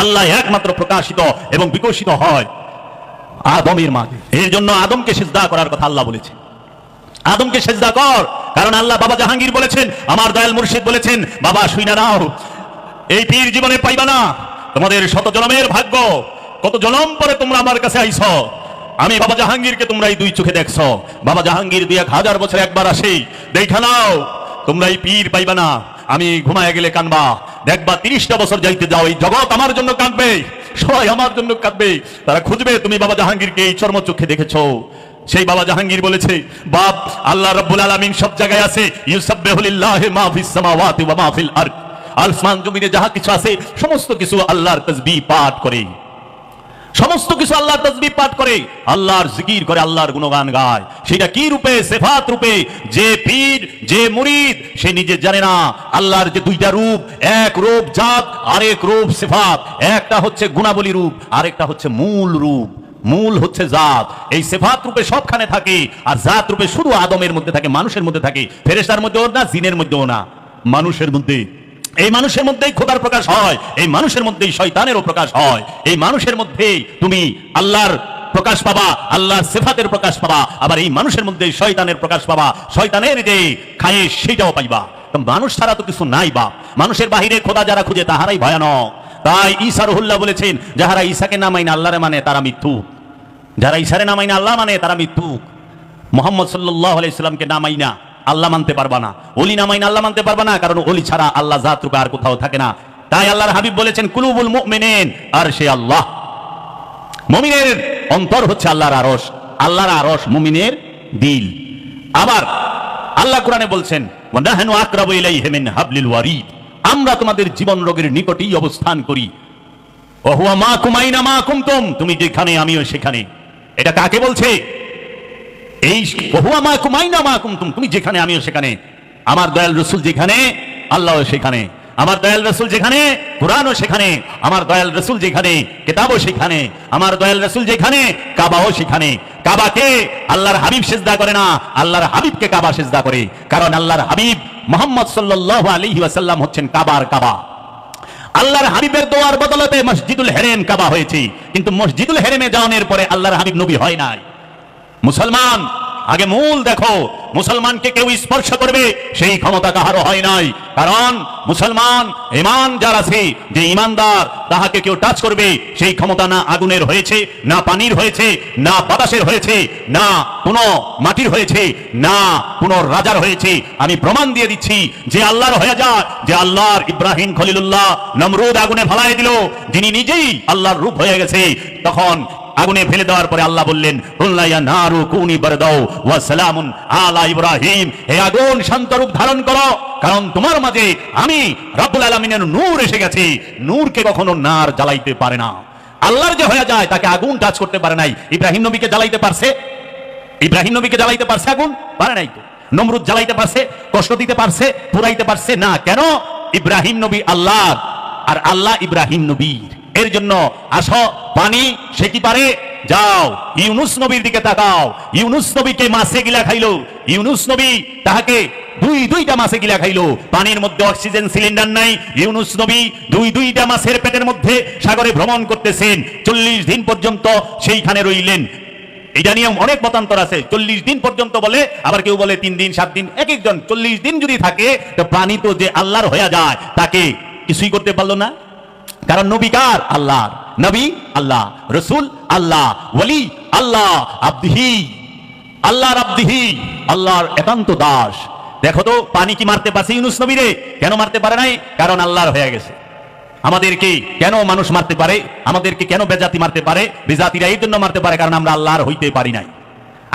আল্লাহ একমাত্র প্রকাশিত এবং বিকশিত হয় আদমের মাঝে। এর জন্য আদমকে সিজদা করার কথা আল্লাহ বলেছেন, আদমকে সিজদা কর। কারণ আল্লাহ বাবা জাহাঙ্গীর বলেছেন, আমার দয়াল মুর্শিদ বলেছেন, বাবা শুইনা নাও, এই পীর জীবনে পাইবা না, তোমাদের শত জনমের ভাগ্য, কত জনম পরে তোমরা আমার কাছে আইছো। আমি বাবা জাহাঙ্গীরকে তোমরা এই দুই চোখে দেখছো। বাবা জাহাঙ্গীর 2000 বছর একবার আসে, দেখা নাও, তোমরা এই পীর পাইবা না। আমি ঘুমায় গেলে কানবা, দেখবা 30টা বছর যাইতে যাও, এই জগৎ আমার জন্য কাঁদবে, সবাই আমার জন্য কাঁদবে, তারা খুঁজবে তুমি বাবা জাহাঙ্গীরকে এই চর্ম চোখে দেখেছো। সেই বাবা জাহাঙ্গীর বলেছে, বাপ আল্লাহ রাব্বুল আলামিন সব জায়গায় আছে, ইউসাব্বিহু লিল্লাহি মা ফিস সামাওয়াতি ওয়া মা ফিল আরদ। আসমান জমিনে যাহা কিছু আছে সমস্ত কিছু আল্লাহর তাসবিহ পাঠ করে, সমস্ত কিছু আল্লাহর তাসবিহ পাঠ করে, আল্লাহর জিকির করে, আল্লাহর গুণগান গায়। সেটা কি রূপে? সিফাত রূপে। যে পীর, যে মুরিদ, সে নিজে জানে না আল্লাহর যে দুইটা রূপ, এক রূপ জাত, আরেক রূপ সিফাত। একটা হচ্ছে গুণাবলী রূপ, আরেকটা হচ্ছে মূল রূপ। মূল হচ্ছে জাত, এই সিফাত রূপে সবখানে থাকে, আর জাত রূপে শুধু আদমের মধ্যে থাকে, মানুষের মধ্যে থাকে, ফেরেশতার মধ্যেও না, জিনের মধ্যেও না, মানুষের মধ্যে। এই মানুষের মধ্যেই খোদার প্রকাশ হয়, এই মানুষের মধ্যেই শয়তানেরও প্রকাশ হয়। এই মানুষের মধ্যেই তুমি আল্লাহর প্রকাশ পাবা, আল্লাহর সিফাতের প্রকাশ পাবা, আবার এই মানুষের মধ্যেই শয়তানের প্রকাশ পাবা, শয়তানের যে খায়েশ সেটাও পাইবা। মানুষ ছাড়া তো কিছু নাই বাপ, মানুষের বাহিরে খোদা যারা খুঁজে তাহারাই ভয়ানক। তাই ঈসা রুহুল্লাহ বলেছেন, যাহারা ঈসাকে না মানে আল্লাহরে মানে তারা মিথ্যুক, যারা ঈসারে না মানে আল্লাহ মানে তারা মিথ্যুক। মুহাম্মদ সাল্লাল্লাহু আলাইহি সাল্লামকে না মাইনা আল্লাহ মানতে পারবা না, ওলি না মাইনা আল্লাহ মানতে পারবা না, কারণ ওলি ছাড়া আল্লাহ জাত রূপে আর কোথাও থাকে না। তাই আল্লাহর হাবিব বলেছেন, কুলুবুল মুমিনিন আরশে আল্লাহ, মুমিনের অন্তর হচ্ছে আল্লাহর আরশ, আল্লাহর আরশ মুমিনের দিল। আবার আল্লাহ কোরআনে বলছেন, ওয়া নাহনু আকরাবু ইলাইহি মিন হাবলিল ওয়ারিদ, আমরা তোমাদের জীবন রোগের নিকটেই অবস্থান করি। ওয়া হুয়া মাকুম আইনা মা কুনতুম, তুমি যেখানে আমিও সেখানে। এটা কাকে বলছে? এই ওয়া হুয়া মাকুম আইনা মা কুনতুম, তুমি যেখানে আমিও সেখানে। আমার দয়াল রাসূল যেখানে আল্লাহও সেখানে, আমার দয়াল রাসূল যেখানে কুরআনও সেখানে, আমার দয়াল রাসূল যেখানে কিতাবও সেখানে, আমার দয়াল রাসূল যেখানে কাবাও সেখানে। কাবাকে আল্লাহর হাবিব সিজদা করে না, আল্লাহর হাবিবকে কাবা সিজদা করে, কারণ আল্লাহর হাবিব মুহাম্মদ সাল্লাল্লাহু আলাইহি ওয়াসাল্লাম হচ্ছেন কাবার কাবা। আল্লাহর হাবিবের দোয়ার বদলতে মসজিদুল হেরেম কাবা হয়েছে, কিন্তু মসজিদুল হেরেমে যাওয়ার পরে আল্লাহর হাবিব নবী হয় নাই। মুসলমান আগে মূল দেখো, মুসলমানকে কেউ স্পর্শ করবে সেই ক্ষমতা কাহারও হয় নাই, কারণ মুসলমান ঈমান যার আছে, যে ঈমানদার, তাহাকে কেউ টাচ করবে সেই ক্ষমতা না আগুনের হয়েছে, না পানির হয়েছে, না বাতাসের হয়েছে, না কোনো মাটির হয়েছে, না কোনো রাজার হয়েছে। আমি প্রমাণ দিয়ে দিচ্ছি, যে আল্লাহর হয়ে যায়, যে আল্লাহর ইব্রাহিম খলিলুল্লাহ নমরুদ আগুনে ফেলায় দিল, যিনি নিজেই আল্লাহর রূপ হয়ে গেছে, তখন আগুনে ফেলে দেওয়ার পরে আল্লাহ বললেন, কুল্লা ইয়া নারু কুনি বারদাও ওয়া সালামুন আলা ইব্রাহিম, হে আগুন শান্ত রূপ ধারণ করো, কারণ তোমার মাঝে আমি রব্বুল আলামিনের নূর এসে গেছে। নূরকে কখনো নার জ্বালাইতে পারে না। আল্লাহর যে হয়ে যায় তাকে আগুন টাচ করতে পারে নাই। ইব্রাহিম নবীকে জ্বালাইতে পারছে? ইব্রাহিম নবীকে জ্বালাইতে পারছে আগুন? পারে নাই তো। নমরুদ জ্বালাইতে পারছে, কষ্ট দিতে পারছে, পুরাইতে পারছে না। কেন? ইব্রাহিম নবী আল্লাহ আর আল্লাহ ইব্রাহিম নবীর। এর জন্য আসো পানি, সে কি পারে? যাও ইউনুস নবীর দিকে তাকাও, ইউনুস নবীকে মাছে গিলা খাইলো, ইউনুস নবী তাহাকে দুইটা মাছে গিলা খাইলো, পানির মধ্যে অক্সিজেন সিলিন্ডার নাই, ইউনুস নবী দুইটা মাছের পেটের মধ্যে সাগরে ভ্রমণ করতেছেন, 40 দিন পর্যন্ত সেইখানে রইলেন। এটা নিয়ে অনেক মতান্তর আছে, 40 দিন পর্যন্ত বলে, আবার কেউ বলে 3 দিন 7 দিন, এক একজন। 40 দিন যদি থাকে তো প্রাণী তো যে আল্লাহর হয়ে যায়, তাকে কিছুই করতে পারলো না, কারণ নবী কার? আল্লাহর। নবী আল্লাহ, রাসূল আল্লাহ, ওলি আল্লাহ, আব্দিহি আল্লাহর, আব্দিহি আল্লাহর একান্ত দাস। দেখো তো পানি কি মারতে পারছে ইউনুস নবীরে? কেন মারতে পারে নাই? কারণ আল্লাহর হয়ে গেছে। আমাদেরকে কেন মানুষ মারতে পারে? আমাদেরকে কেন বেজাতি মারতে পারে? বেজাতিরা এই জন্য মারতে পারে কারণ আমরা আল্লাহর হইতে পারি নাই।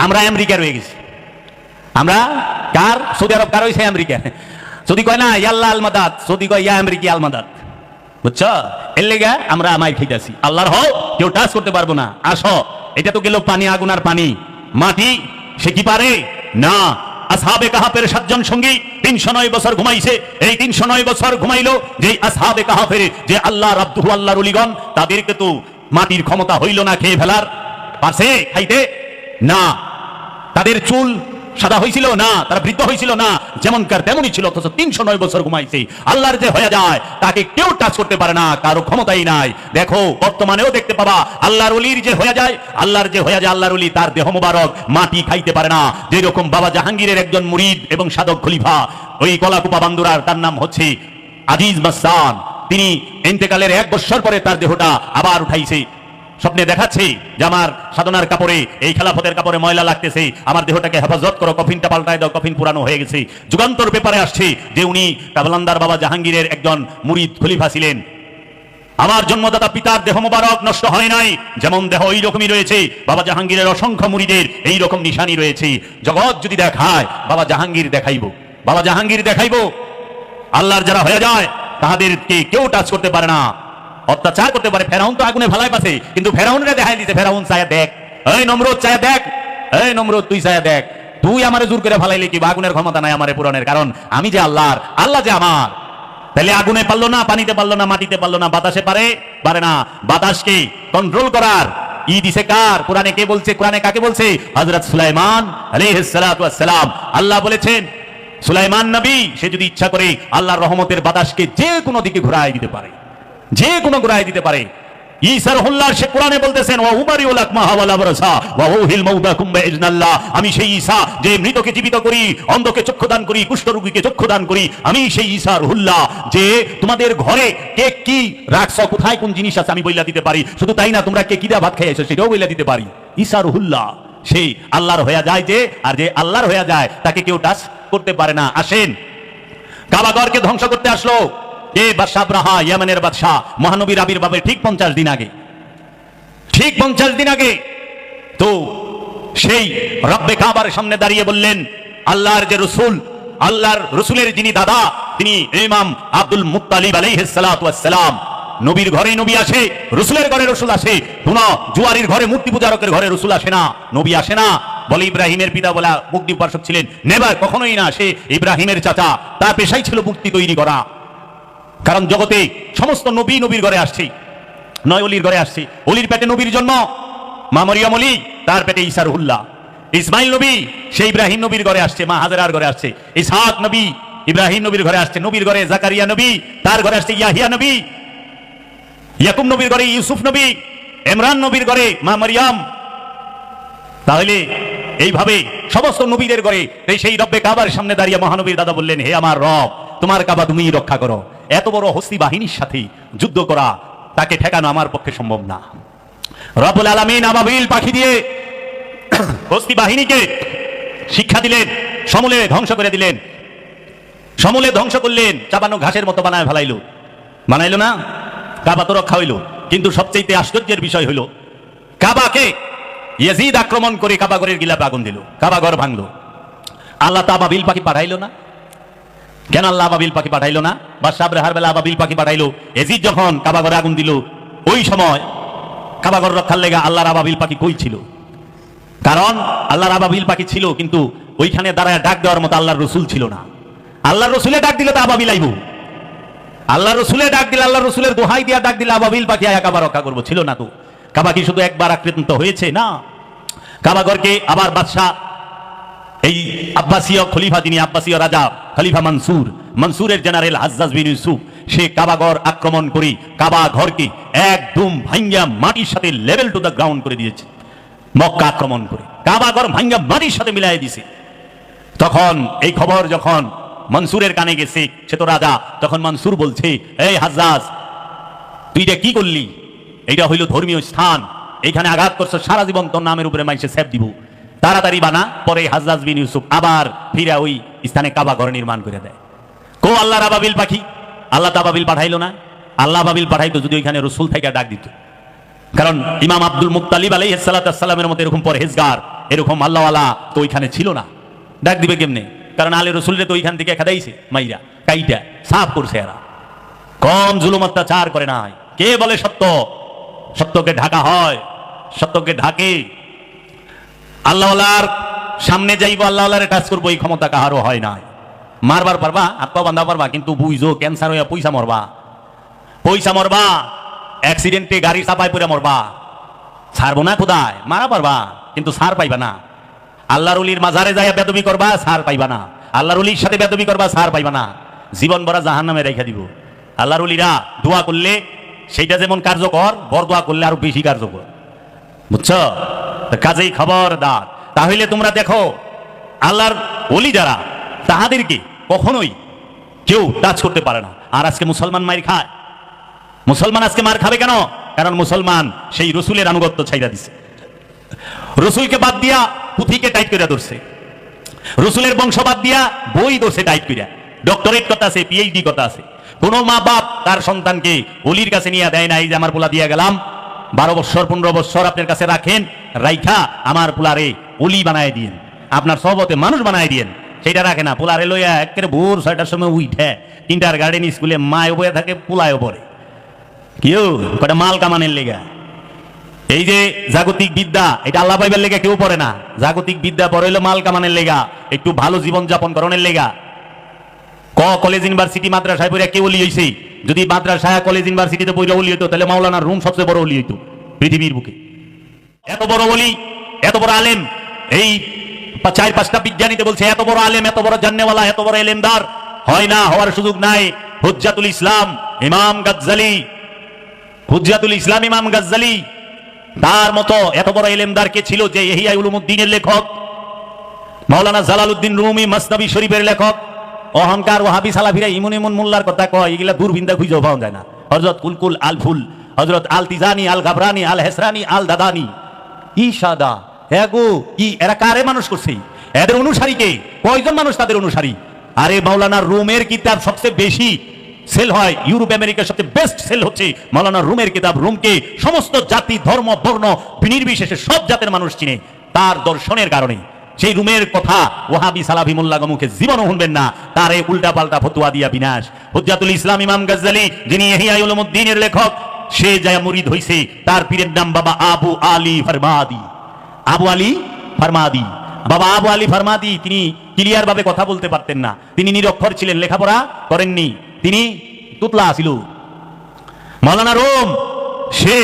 আমরা আমেরিকার হয়ে গেছি। আমরা কার? সৌদি আরব কার হয়েছে? আমেরিকা। সৌদি কয় না ইয়াল্লাহ আল মাদাদ, সৌদি কয় ইয়া আমেরিকা আল মাদাদ। বুঝছো? এর লেগে আমরা আমায় খাইতেছি। আল্লাহর হও কেউ টাচ করতে পারবো না। আসো, এটা তো গেল পানি, আগুন আর পানি। মাটি সে কি পারে? না। আসহাবে কাহাফের 7 জন সঙ্গী 309 বছর ঘুমাইছে। এই 309 বছর ঘুমাইলো যে আসহাবে কাহাফের, যে আল্লাহ রাব্বুহু, আল্লাহর ওলিগণ, তাদেরকে তো মাটির ক্ষমতা হইল না খেয়ে ফেলার। পারছে খাইতে? না। তাদের চুল সাদা হয়েছিল না, তারা বৃদ্ধ হয়েছিল না, যেমনকার তেমনই ছিল, অথচ 309 বছর ঘুমাইছে। আল্লাহর যে হয়ে যায় তাকে কেউ টাচ করতে পারে না, কারো ক্ষমতাই নাই। দেখো বর্তমানেও দেখতে পাবা আল্লাহর ওলির যে হয়ে যায়, আল্লাহর যে হয়ে যায়, আল্লাহর ওলি, তার দেহ মোবারক মাটি খাইতে পারে না। যেরকম বাবা জাহাঙ্গীরের একজন মুরিদ এবং সাধক খলিফা, ওই কলাকুপা বান্দুরার, তার নাম হচ্ছে আজিজ মাস্তান, তিনি ইন্তেকালের 1 বছর পরে তার দেহটা আবার উঠাইছে। স্বপ্নে দেখাচ্ছে যে আমার সাধনার কাপড়ে, এই খেলাফতের কাপড়ে ময়লা লাগতেছে, আমার দেহটাকে হেফাজত করো, কফিনটা পাল্টায় দাও, কফিন পুরানো হয়ে গেছে। যুগান্তর পেপারে আসছে যে উনি কাবলান্দার বাবা জাহাঙ্গীরের একজন মুরিদ খলিফা ছিলেন। আমার জন্মদাতা পিতার দেহ মোবারক নষ্ট হয় নাই, যেমন দেহ ওই রকমই রয়েছে। বাবা জাহাঙ্গীরের অসংখ্য মুরিদের এই রকম নিশানি রয়েছে। জগৎ যদি দেখায়, বাবা জাহাঙ্গীর দেখাইব, বাবা জাহাঙ্গীর দেখাইব। আল্লাহর যারা হয়ে যায় তাহাদেরকে কেউ টাচ করতে পারে না, অত্যাচার করতে পারে। ফেরাউন তো আগুনে ভালাই পাছে, কিন্তু ফেরাউনরে দেখাই দিতে, ফেরাউন চায়া দেখ, এই নমরুদ চায়া দেখ, এই নমরুদ তুই চায়া দেখ, তুই আমারে জোর করে ফালাইলে কি আগুনের ক্ষমতা নাই আমারে পুরানের, কারণ আমি যে আল্লাহর, আল্লাহ যে আমার। তাহলে আগুনে পারলো না, পানিতে পারলো না, মাটিতে পারলো না, বাতাসে পারে না। বাতাসকে কন্ট্রোল করার দিছে কার? কোরআনে কে বলছে? কোরআনে কাকে বলছে? হযরত সুলাইমান আলাইহিস সালাতু ওয়াস সালাম। আল্লাহ বলেছেন সুলাইমান নবী সে যদি ইচ্ছা করে আল্লাহর রহমতের বাতাসকে যে কোনো দিকে ঘুরায় দিতে পারে, যে কোনো ঘুরায় দিতে পারে। ঈসার হুল্লার সে কোরআনে বলতেছেন ওয়া উমারিউল আকমাহা ওয়াল আবরাসা ওয়া উহিল মাউতাকুম বিইজনিল্লাহ, আমি সেই ঈসা যে মৃতকে জীবিত করি, অন্ধকে চক্ষু দান করি, কুষ্ঠরোগীকে চক্ষু দান করি, আমি সেই ঈসার হুল্লা যে তোমাদের ঘরে কে কি রাখছো, কোথায় কোন জিনিস আছে আমি বইলা দিতে পারি। শুধু তাই না, তোমরা কে কি দা ভাত খাইছো সেটাও বইলা দিতে পারি। ঈসার হুল্লা সেই আল্লাহর হয়ে যায় যে, আর যে আল্লাহর হয়ে যায় তাকে কেউ টাচ করতে পারে না। আসেন, কাবাঘরকে ধ্বংস করতে আসলো কে? বাদশা আবরাহা, ইয়ামানের বাদশা, মহানবীর আবির্ভাবের ঠিক 50 দিন আগে, ঠিক 50 দিন আগে। তো সেই রব্বে কাবার সামনে দাঁড়িয়ে বললেন, আল্লাহর যে রসুল, আল্লাহর রসুলের যিনি দাদা, তিনি ইমাম আব্দুল মুত্তালিব আলাইহিস সালাতু ওয়াস সালাম, নবীর ঘরে নবী আসে, রসুলের ঘরে রসুল আসে। কোন জুয়ারির ঘরে, মূর্তি পূজারকের ঘরে রসুল আসে না, নবী আসে না। বলে ইব্রাহিমের পিতা বলা মুক্তি উপাসক ছিলেন, নেবার, কখনোই না। সে ইব্রাহিমের চাচা, তার পেশাই ছিল মূর্তি তৈরি করা। কারণ জগতে সমস্ত নবী নবীর ঘরে আসছে, নয় অলির ঘরে আসছে। অলির পেটে নবীর জন্ম, মা মরিয়ম অলি, তার পেটে ঈসার হুল্লা। ইসমাইল নবী সে ইব্রাহিম নবীর ঘরে আসছে, মা হাজেরার ঘরে আসছে। ইসহাক নবী ইব্রাহিম নবীর ঘরে আসছে, নবীর ঘরে জাকারিয়া নবী, তার ঘরে আসছে ইয়াহিয়া নবী। ইয়াকুব নবীর ঘরে ইউসুফ নবী, ইমরান নবীর ঘরে মা মরিয়ম। তাহলে এইভাবে সমস্ত নবীদের ঘরে সেই রব্বে কাবার সামনে দাঁড়িয়ে মহানবীর দাদা বললেন, হে আমার রব, তোমার কাবা তুমিই রক্ষা করো। এত বড় হস্তি বাহিনীর সাথে যুদ্ধ করা, তাকে ঠেকানো আমার পক্ষে সম্ভব না। রব্বুল আলামিন আবাবিল পাখি দিয়ে হস্তি বাহিনীকে শিক্ষা দিলেন, সমূলে ধ্বংস করে দিলেন। সমূলে ধ্বংস করলেন, চাবানো ঘাসের মতো বানায় ফেলাইলো। বানাইলো না? কাবা তো রক্ষা হইল। কিন্তু সবচেয়ে আশ্চর্যের বিষয় হইল, কাবাকে ইয়াজিদ আক্রমণ করে কাবাগরের গিলাপে আগুন দিল, কাবাগর ভাঙলো। আল্লাহ তা আবাবিল পাখি পাঠাইলো না কেন? আল্লাহ আবাবিল পাখি পাঠাইলো না? বাদশা আবরাহার বেলা আবাবিল পাখি পাঠাইলো। ইয়াজিদ যখন কাবাগরে আগুন দিল, ওই সময় কাবাগর রক্ষার লেগা আল্লাহর আবাবিল পাখি কই ছিল? কারণ আল্লাহর আবাবিল পাখি ছিল, কিন্তু ওইখানে দাঁড়ায় ডাক দেওয়ার মতো আল্লাহর রসুল ছিল না। আল্লাহর রসুলে ডাক দিলে তো আবাবিল আইব, আল্লাহর রসুলে ডাক দিলে, আল্লাহর রসুলের দোহাই দিয়া ডাক দিলে আবাবিল পাখি আয়া কাবা রক্ষা করবো, ছিল না তো। কাবা কি শুধু একবার আক্রান্ত হয়েছে? না, কাবাগরকে আবার বাদশাহ, এই আব্বাসীয় খলিফা, যিনি আব্বাসীয় রাজা খলিফা মনসুর, মনসুরের জেনারেল হাজ্জাজ বিন ইউসুফ, সে কাবাগর আক্রমণ করে কাবাঘরকে একদম ভাঙ্গা মাটির সাথে লেভেল টু দ্য গ্রাউন্ড করে দিয়েছে। মক্কা আক্রমণ করে কাবাগর ভাঙ্গা মাটির সাথে মিলাই দিছে। তখন এই খবর যখন মনসুরের কানে গেছে, সে তো রাজা, তখন মনসুর বলছে, এই হাজ্জাজ, তুই এটা কি করলি? এইটা হইল ধর্মীয় স্থান, এইখানে আঘাত করছো, সারা জীবন তোর নামের উপরে মাইসে সেফ দিব, তাড়াতাড়ি বানা। পরে হাজ্জাজ বিন ইউসুফ আবার ফিরে ওই স্থানে কাবা ঘর নির্মাণ করে দেয়। কো আল্লাহর আবাবিল পাখি? আল্লাহ তো আবাবিল পাঠাইলো না। আল্লাহ আবাবিল পাঠাইতো যদি ওইখানে রসুল থেকে ডাক দিত। কারণ ইমাম আব্দুল মুত্তালিব আলাইহিস সালাতু ওয়াস সালামের মতো এরকম পরহেজগার, এরকম আল্লাহওয়ালা তো ওইখানে ছিল না। ডাক দিবে কেমনে? কারণ আলে রসুলরে তো ওইখান থেকে খেদাইছে, মাইরা কাইটা সাফ করছে। এরা কম জুলুম অত্যাচার করে নাই। কে বলে সত্য? সত্যকে ঢাকা হয়, সত্যকে ঢাকে। আল্লাহওয়ালার সামনে যাইবো, আল্লাহওয়ালারে টাচ করবো, এই ক্ষমতা কাহারও হয় নাই। মারবার পারবা, হাত পা বান্ধা পারবা, কিন্তু বুঝো ক্যান্সার হইয়া পয়সা মরবা, পয়সা মরবা, অ্যাক্সিডেন্টে গাড়ি চাপায় পড়ে মরবা। ছাড়বো না খোদায়, মারা পারবা কিন্তু ছাড় পাইবা না। আল্লাহর ওলির মাজারে যাইয়া বেদবি করবা, ছাড় পাইবা না। আল্লাহর ওলির সাথে বেদবি করবা, ছাড় পাইবা না। জীবন ভরা জাহান্নামে রেখে দিব। আল্লাহর ওলিরা দোয়া করলে সেইটা যেমন কার্যকর, বরদোয়া করলে আরো বেশি কার্যকর, বুঝছো? কাজেই খবরদার। তাহলে তোমরা দেখো, আল্লাহর ওলি যারা, তাহাদেরকে কখনোই কেউ টাচ করতে পারে না। আর আজকে মুসলমান মার খায়। মুসলমান আজকে মার খাবে কেন? কারণ মুসলমান সেই রসুলের আনুগত্য ছাইড়া দিছে, রসুলকে বাদ দিয়া পুঁথিকে টাইট করে ধরছে, রসুলের বংশ বাদ দিয়া বই ধরছে টাইট করে। ডক্টরেট কথা আছে, পিএইচডি কথা আছে। কোন মা বাপ তার সন্তানকে ওলির কাছে নিয়ে দেয় না, এই যে আমার পোলা দিয়ে গেলাম, 12 বছর 15 বছর আপনার কাছে রাখেন, রাইখা আমার পোলারে ওলি বানায় দিয়েন, আপনার সহবতে মানুষ বানায় দিয়েন। সেটা রাখে না, পোলারে লইয়া একেবারে ভোর 6টার সময় উঠে কিন্টার গার্ডেন স্কুলে মায় বয়ে থাকে, পোলায়ও পড়ে কেউ কটা মাল কামানের লেগা। এই যে জাগতিক বিদ্যা, এটা আল্লাহ পাইবার লেগা কেউ পড়ে না। জাগতিক বিদ্যা পড়ে হলো মাল কামানের লেগা, একটু ভালো জীবন যাপন করণের লেগা। কলেজ ইউনিভার্সিটি মাদ্রাসায় পড়ে কেউ ওলি হইছে? যদি মাদ্রাসায় কলেজ ইউনিভার্সিটিতে পড়ে ওলি হইতো তাহলে মাওলানার রুম সবচেয়ে বড় ওলি হইতো পৃথিবীর বুকে। এত বড় ওলি, এত বড় আলেম, এই 4-5টা বিজ্ঞানীতে বলছে এত বড় আলেম, এত বড় জান্নেওয়ালা, এত বড় এলেমদার হয় না, হওয়ার সুযোগ নাই। হুজ্জাতুল ইসলাম ইমাম গাজ্জালি, হুজ্জাতুল ইসলাম ইমাম গাজ্জালি, তার মতো এত বড় এলেমদার কে ছিল যে ইহিয়া উলুমুদ্দিনের লেখক, মাওলানা জালালউদ্দিন রুমি মসনবী শরীফের লেখক। অহংকার ওয়াহাবি সালাফিরা ইমন ইমন মোল্লার কথা কয়, এগুলা দূরবিন্দা খুঁজেও পাওয়া যায় না। হযরত কুলকুল আল ফুল, হযরত আল তিজানি, আল গাবরানি, আল হেসরানি, আল দাদানি, ইশাদা এগো কি এরা কারে মানুষ করছে? এদের অনুসারী কে? কয়জন মানুষ তাদের অনুসারী? আরে মাওলানা রুমের কিতাব সবচেয়ে বেশি সেল হয়, ইউরোপ আমেরিকার সবচেয়ে বেস্ট সেল হচ্ছে মাওলানা রুমের কিতাব। রুমকে সমস্ত জাতি, ধর্ম, বর্ণ নির্বিশেষে সব জাতের মানুষ চিনে তার দর্শনের কারণে। সেই রুমের কথা ওয়াহাবি সালাফি মোল্লাগো মুখে জীবনও শুনবেন না, তারে উল্টা পাল্টা ফতোয়া দিয়া বিনাশ। হুজ্জাতুল ইসলাম ইমাম গাজ্জালি, যিনি ইহিয়া উলুমুদ্দিনের লেখক, সে যায় মুরিদ হইছে, তার পীরের নাম বাবা আবু আলী ফারমাদি। আবু আলী ফারমাদি, বাবা আবু আলী ফারমাদি, তিনি ক্লিয়ার ভাবে কথা বলতে পারতেন না, তিনি নিরক্ষর ছিলেন, লেখাপড়া করেননি, তিনি তুতলা ছিল। মাওলানা রুম সে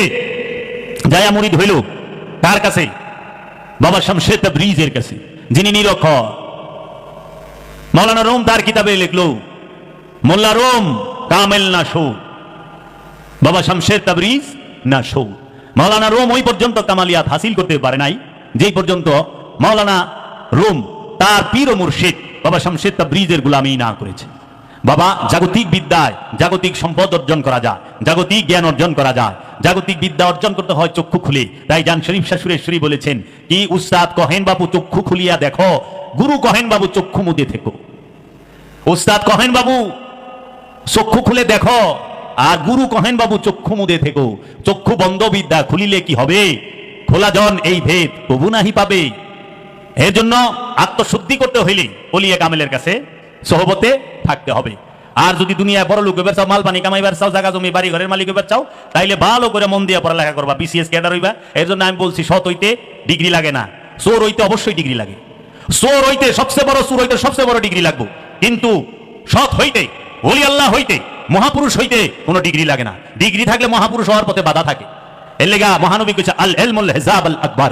যায় মুরিদ হইল কার কাছে? বাবা শামসে তাবরিজের কাছে, যিনি নিরক্ষর। মাওলানা রুম তার কিতাবে লিখলো মোল্লা রুম কামেল না শো, বাবা শামসে তাবরিজ না শো। মাওলানা রুম ওই পর্যন্ত কামালিয়াত হাসিল করতে পারে নাই যেই পর্যন্ত মাওলানা রুম তার পীর ও মুর্শিদ বাবা শামসে তাবরিজের গোলামি না করেছে। বাবা, জাগতিক বিদ্যায় জাগতিক সম্পদ অর্জন করা যায়, জাগতিক জ্ঞান অর্জন করা যায়, জাগতিক বিদ্যা অর্জন করতে হয় চক্ষু খুলে। তাই জান শরীফ শাহ সুরেশ্বরী বলেছেন কি, উস্তাদ কহেন বাবু চক্ষু খুলিয়া দেখো, গুরু কহেন বাবু চক্ষু মুদে থেকো। উস্তাদ কহেন বাবু চক্ষু খুলে দেখো, আর গুরু কহেন বাবু চক্ষু মুদে থেকো। চক্ষু বন্ধ বিদ্যা খুলিলে কি হবে? খোলা জন এই ভেদ প্রভু নাহি পাবে। এর জন্য আত্মশুদ্ধি করতে হইলে ওলিয়ে কামেলের কাছে সহবতে থাকতে হবে। আর যদি দুনিয়ায় বড় লোক হইবার চাও, মাল পানি কামাইবার চাও, জায়গা জমি বাড়ি ঘরের মালিক হইবার চাও, তাইলে ভালো করে মন দিয়ে পড়ালেখা করবা, বিসিএস ক্যাডার হইবা। এর জন্য আমি বলছি সৎ হইতে ডিগ্রি লাগে না, চোর হইতে অবশ্যই ডিগ্রি লাগে। চোর হইতে সবচেয়ে বড়, চোর হইতে সবচেয়ে বড় ডিগ্রি লাগবে, কিন্তু সৎ হইতে, ওলি আল্লাহ হইতে, মহাপুরুষ হইতে কোনো ডিগ্রি লাগে না। ডিগ্রি থাকলে মহাপুরুষ হওয়ার পথে বাধা থাকে। এর লেগা মহানবী কইছে আল ইলমুল হিজাব আল আকবার,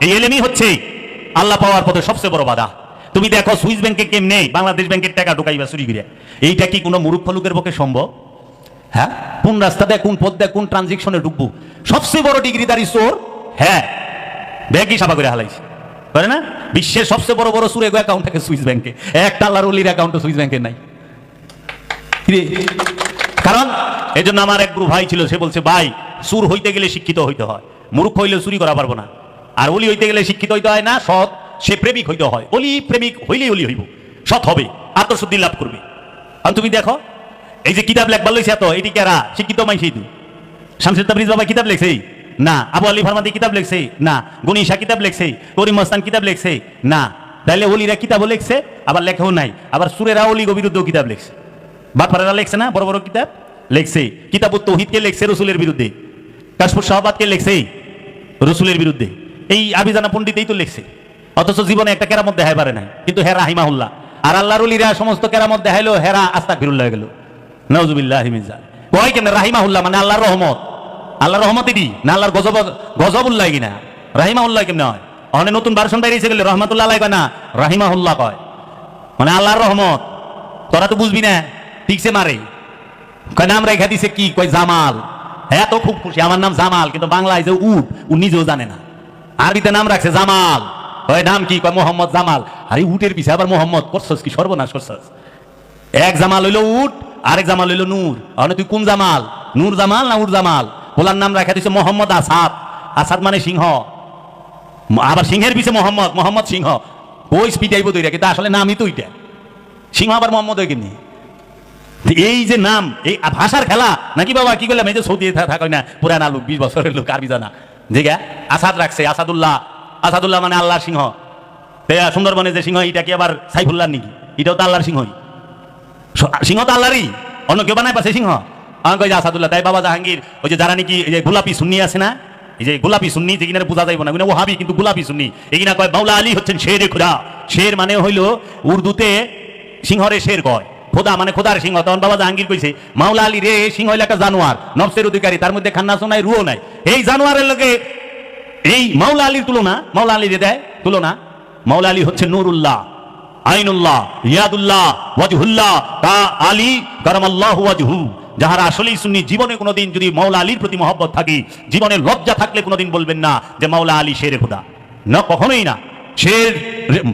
এই ইলমই হচ্ছে আল্লাহ পাওয়ার পথে সবচেয়ে বড় বাধা। তুমি দেখো সুইস ব্যাংকে কেমনে বাংলাদেশ ব্যাংকের টাকা ঢুকাইবা চুরি করে, এইটা কি কোনো মূর্খ লোকের পক্ষে সম্ভব? হ্যাঁ, কোন রাস্তা দেয়, কোন পথ দেয়, কোন ট্রানজেকশনে ঢুকবো? সবচেয়ে বড় ডিগ্রিদারি চোর, হ্যাঁ, ব্যাংকই সাফা করে হালাইছে, করে না? বিশ্বের সবচেয়ে বড় বড় চোর এগো অ্যাকাউন্ট থাকে সুইস ব্যাংকে, একটা আল্লাহর ওলির অ্যাকাউন্ট সুইস ব্যাংকে নাই। কারণ এই জন্য আমার এক গ্রুপ ভাই ছিল, সে বলছে ভাই, চোর হইতে গেলে শিক্ষিত হইতে হয়, মূর্খ হইলে চুরি করা পারবো না। আর ওলি হইতে গেলে শিক্ষিত হইতে হয় না, সৎ, সে প্রেমিক হইতে হয়। ওলি প্রেমিক হইলেই ওলি হইব, সৎ হবে, আত্মশুদ্ধি লাভ করবে। আর তুমি দেখো এই যে কিতাব লেখবার লইছে এত, এটি কারা? শিক্ষিত মাইছে। শামসুল তাবরিজ বাবা কিতাব লেখছে না, আবু আলী ফারমাদি কিতাব লেখছে না, গনিশা কিতাব লেখছে, করিম মস্তান কিতাব লেখছে না। তাইলে ওলিরা কিতাবও লেখছে, আবার লেখাও নাই। আবার সুরেরা ওলি বিরুদ্ধেও কিতাব লেখছে, বাটপাড়ারা লেখছে না, বড় বড় কিতাব লেখছে। কিতাবুত তৌহিদকে লেখছে রসুলের বিরুদ্ধে, কাশফুস শাহবাদকে লেখছে রসুলের বিরুদ্ধে, এই আবিজানা পণ্ডিতেই তো লেখছে। অথচ জীবনে একটা কেরামত দেখাই পারে নাই, কিন্তু হেরা রাহিমাহুল্লাহ। আর আল্লাহর ওলিরা সমস্ত কেরামত দেখাইলো, হেরা আস্তাগফিরুল্লাহ হয়ে গেল, নাউজুবিল্লাহি মিন যালিক। কয় কেন রাহিমাহুল্লাহ মানে আল্লাহর রহমত? আল্লাহর রহমত এটি না আল্লাহর গজবুল্লাহ কিনা? রাহিমাহুল্লাহ কেমনে হয়? অনেক নতুন ভার্সন বাইরে গেলে রহমতুল্লাহ আলাই কয় না, রাহিমাহুল্লাহ কয়, মানে আল্লাহর রহমত। তোরা তো বুঝবি না, ঠিকছে মারে। কয় নাম রেখা দিছে কি? কয় জামাল। হ্যাঁ, তো খুব খুশি, আমার নাম জামাল, কিন্তু বাংলায় যে উট, ও নিজেও জানে না। আরবিতে নাম রাখছে জামাল, ওই নাম কি? কয় মোহাম্মদ জামাল। আরে উটের পিছে আবার মোহাম্মদ করছস কি সর্বনাশ করছস? এক জামাল হইলো উট, আরেক জামাল হইলো নূর। মানে তুই কোন জামাল? নূর জামাল না উট জামাল? ওলার নাম রাখা দিছে মোহাম্মদ আসাদ। আসাদ মানে সিংহ, আবার সিংহের পিছে মোহাম্মদ, মোহাম্মদ সিংহ। ওই স্পিডাইব তৈরি, কিন্তু আসলে নামই তো ওইটা। সিংহ আবার মোহাম্মদ হয় কেমনি? এই যে নাম, এই ভাষার খেলা নাকি বাবা? কি করলাম, এই যে সৌদি থাকা না, পুরানা লোক, 20 বছরের লোক, আরবি জানা, যে আসাদ রাখছে, আসাদুল্লাহ। আসাদুল্লাহ মানে আল্লাহ সিংহ। সুন্দরবনে যে সিংহ, এটা কি আবার সাইফুল্লাহ নাকি? এটাও তো আল্লাহর সিংহই। সিংহ তো আল্লাহরই, অন্য কেউ বানায় পাচ্ছে সিংহ? আমাকে যে আসাদুল্লাহ, তাই বাবা জাহাঙ্গীর, ওই যে যারা নাকি এই যে গোলাপি সুন্নি আছে না, এই যে গোলাপি সুন্নি, যে কিনা বোঝা যাইব না, ও হাবি কিন্তু গোলাপি সুন্নি, এগিনা কয় মাওলা আলী হচ্ছেন শেরে খোদা। শের মানে হইল উর্দুতে সিংহরে শের কয়, খোদা মানে খোদার সিংহ। তখন বাবা জাহাঙ্গীর কইছে মাওলা আলী রে সিংহ হইল একটা জানোয়ার, নফসের অধিকারী, তার মধ্যে খান্নাসও নাই, রুও নাই। এই জানোয়ারের লোকে এই মাওলা আলীর তুলনা, মাওলা আলী রে দেয় তুলনা। মাওলা আলী হচ্ছে নূরুল্লাহ, আইনুল্লাহ, ইয়াদুল্লাহ, ওয়াজহুল্লাহ, তা আলী কারামাল্লাহু ওয়াজহু। যাহারা আসলেই সুন্নি, জীবনে কোনোদিন যদি মাওলা আলীর প্রতি মহব্বত থাকে, জীবনে লজ্জা থাকলে কোনোদিন বলবেন না যে মাওলা আলী শেরে খোদা, না, কখনোই না। শের,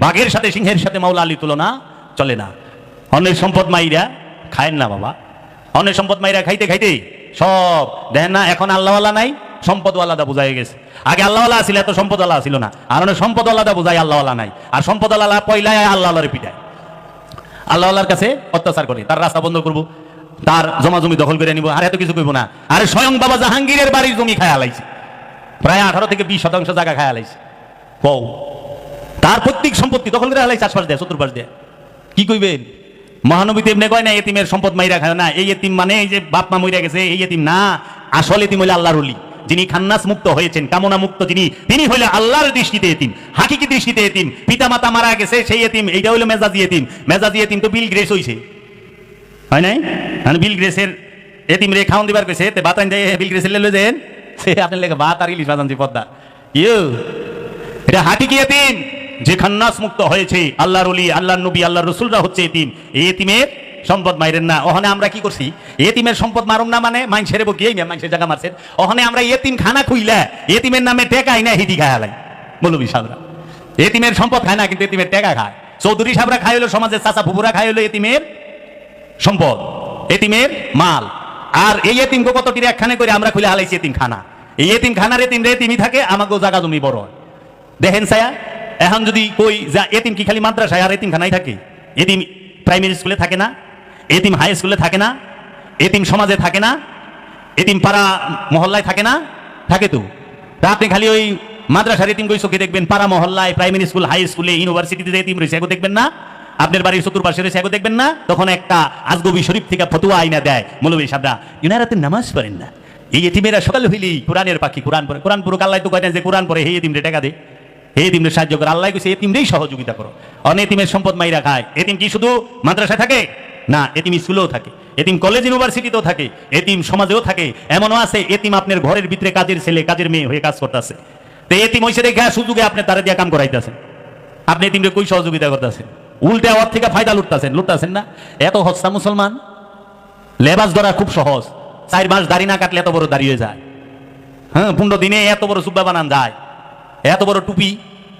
বাঘের সাথে সিংহের সাথে মাওলা আলী তুলনা চলে না। অন্যের সম্পদ মাইরা খায়েন না বাবা, অন্যের সম্পদ মাইরা খাইতে খাইতে সব দেখেন না, এখন আল্লাহওয়ালা নাই, সম্পদওয়ালাদা বোঝাই গেছে। আগে আল্লাহওয়ালা ছিল, এত সম্পদওয়ালা ছিল না। আর অনেক সম্পদওয়ালাদা বোঝায় আল্লাহওয়ালা নাই, আর সম্পদওয়ালা পয়লায় আল্লাহওয়ালারে পিটায়, আল্লাহওয়ালার কাছে অত্যাচার করে, তার রাস্তা বন্ধ করবো, তার জমা জমি দখল করে নিব, আর এত কিছু করবো না। আরে স্বয়ং বাবা জাহাঙ্গীরের বাড়ির জমি খায় আলাইছে, প্রায় 18 থেকে 20% জায়গা খায় আলাইছে। কও, তার প্রত্যেক সম্পত্তি দখল করে আলাইছে, আশপাশ দেয়, চতুর্পাশ দেয়। কি কইবেন? মহানবীতে এমনি কয় না এতিমের সম্পদ মাইরা খায় না, এই এতিম মানে এই যে বাপ মা মইরা গেছে এই এতিম না, আসল এতিম হইলে আল্লাহর ওলি, যিনি খান্নাস মুক্ত হয়েছেন, কামনা মুক্ত যিনি, তিনি হইলে আল্লাহর দৃষ্টিতে এতিম, হাকিকি দৃষ্টিতে এতিম। পিতা মাতা মারা গেছে সেই এতিম, এইটা হইলো মেজাজি এতিম। মেজাজি এতিম তো বিল গ্রেস হইছে, হয় নাই? বিল গ্রেসের এতিম রে খাওয়ান দিবার কইছে, তে বাতান দেয় বিল গ্রেসের লেলো যেন সে আপনার লেগে ভাত আর ইলিশ বাজানছি পদ্মা। এটা হাকিকি এতিম, যে খান্নাস মুক্ত হয়েছে, আল্লাহর ওলি, আল্লাহর নবী, আল্লাহর রাসূলরা হচ্ছে এতিম। এই এতিমের সম্পদ মাইরেন না। ওখানে আমরা কি করছি? এতিমের সম্পদ মারুম না মানে মাইনসের বকিয়ে মাইনসের জায়গা মারছেন। ওখানে আমরা এতিম খানা খুইলা এতিমের নামে টেকাই না, হিদি খায় আলাই বলবি সাবরা। এতিমের সম্পদ খায় না, কিন্তু এতিমের টেকা খায়। চৌধুরী সাহেবরা খাই হলো, সমাজের চাচা ফুপুরা খাই হলো এতিমের সম্পদ, এতিমের মাল। আর এই এতিমকে কত টিরে একখানে করে আমরা খুলে হালাইছি এতিম খানা। এই এতিম খানার এতিম রে এতিমই থাকে, আমাকেও জায়গা জমি বড় হয়। দেখেন ছায়া, এখন যদি কই যা এতিম কি খালি মাদ্রাসায় আর এতিম খানাই থাকে? এতিম প্রাইমারি স্কুলে থাকে না, এতিম হাই স্কুলে থাকে না, এতিম সমাজে থাকে না, এতিম পাড়া মহল্লায় থাকে না? থাকে তো। তা আপনি খালি ওই মাদ্রাসার এতিম কই চোখে দেখবেন, পাড়া মহল্লায়, প্রাইমারি স্কুল, হাই স্কুলে, ইউনিভার্সিটিতে যে এতিম রয়েছে এগো দেখবেন না? আপনার বাড়ির চতুর্পাশে রয়েছে এগো দেখবেন না? তখন একটা আজগবি শরীফ থেকে ফতুয়া আইনা দেয় মৌলবী সাহেবরা, ইনারাতে নামাজ পড়েন না। এই এতিমেরা সকাল হইলেই কোরআনের পাখি, কোরআন পড়ে। কোরআন পুরো আল্লাহ তো কয় না যে কোরআন পড়ে হে এতিমরে টাকা দে, হে এতিমরে সাহায্য করে। আল্লাহ কইছে এতিমরেই সহযোগিতা করো। অনেক এতিমের সম্পদ মাইরা খায়। এতিম কি শুধু মাদ্রাসায় থাকে না, এতিম স্কুলেও থাকে, এতিম কলেজ ইউনিভার্সিটিতেও থাকে, এতিম সমাজেও থাকে। এমনও আছে এতিম আপনার ঘরের ভিতরে কাজের ছেলে, কাজের মেয়ে হয়ে কাজ করতেছে। তো এতিম হইছে দেখে সুযোগে আপনি তারা দিয়ে কাম করাইতেছেন। আপনি এতিমরে কই সহযোগিতা করতেছেন? উল্টে ওর থেকে ফায়দা লুটতেছেন না? এত হস্তা মুসলমান, লেবাস ধরা খুব সহজ। 4 মাস দাড়ি না কাটলে এত বড় দাঁড়িয়ে যায়। হ্যাঁ, 15 দিনে এত বড় সুব্বা বানান যায়, এত বড় টুপি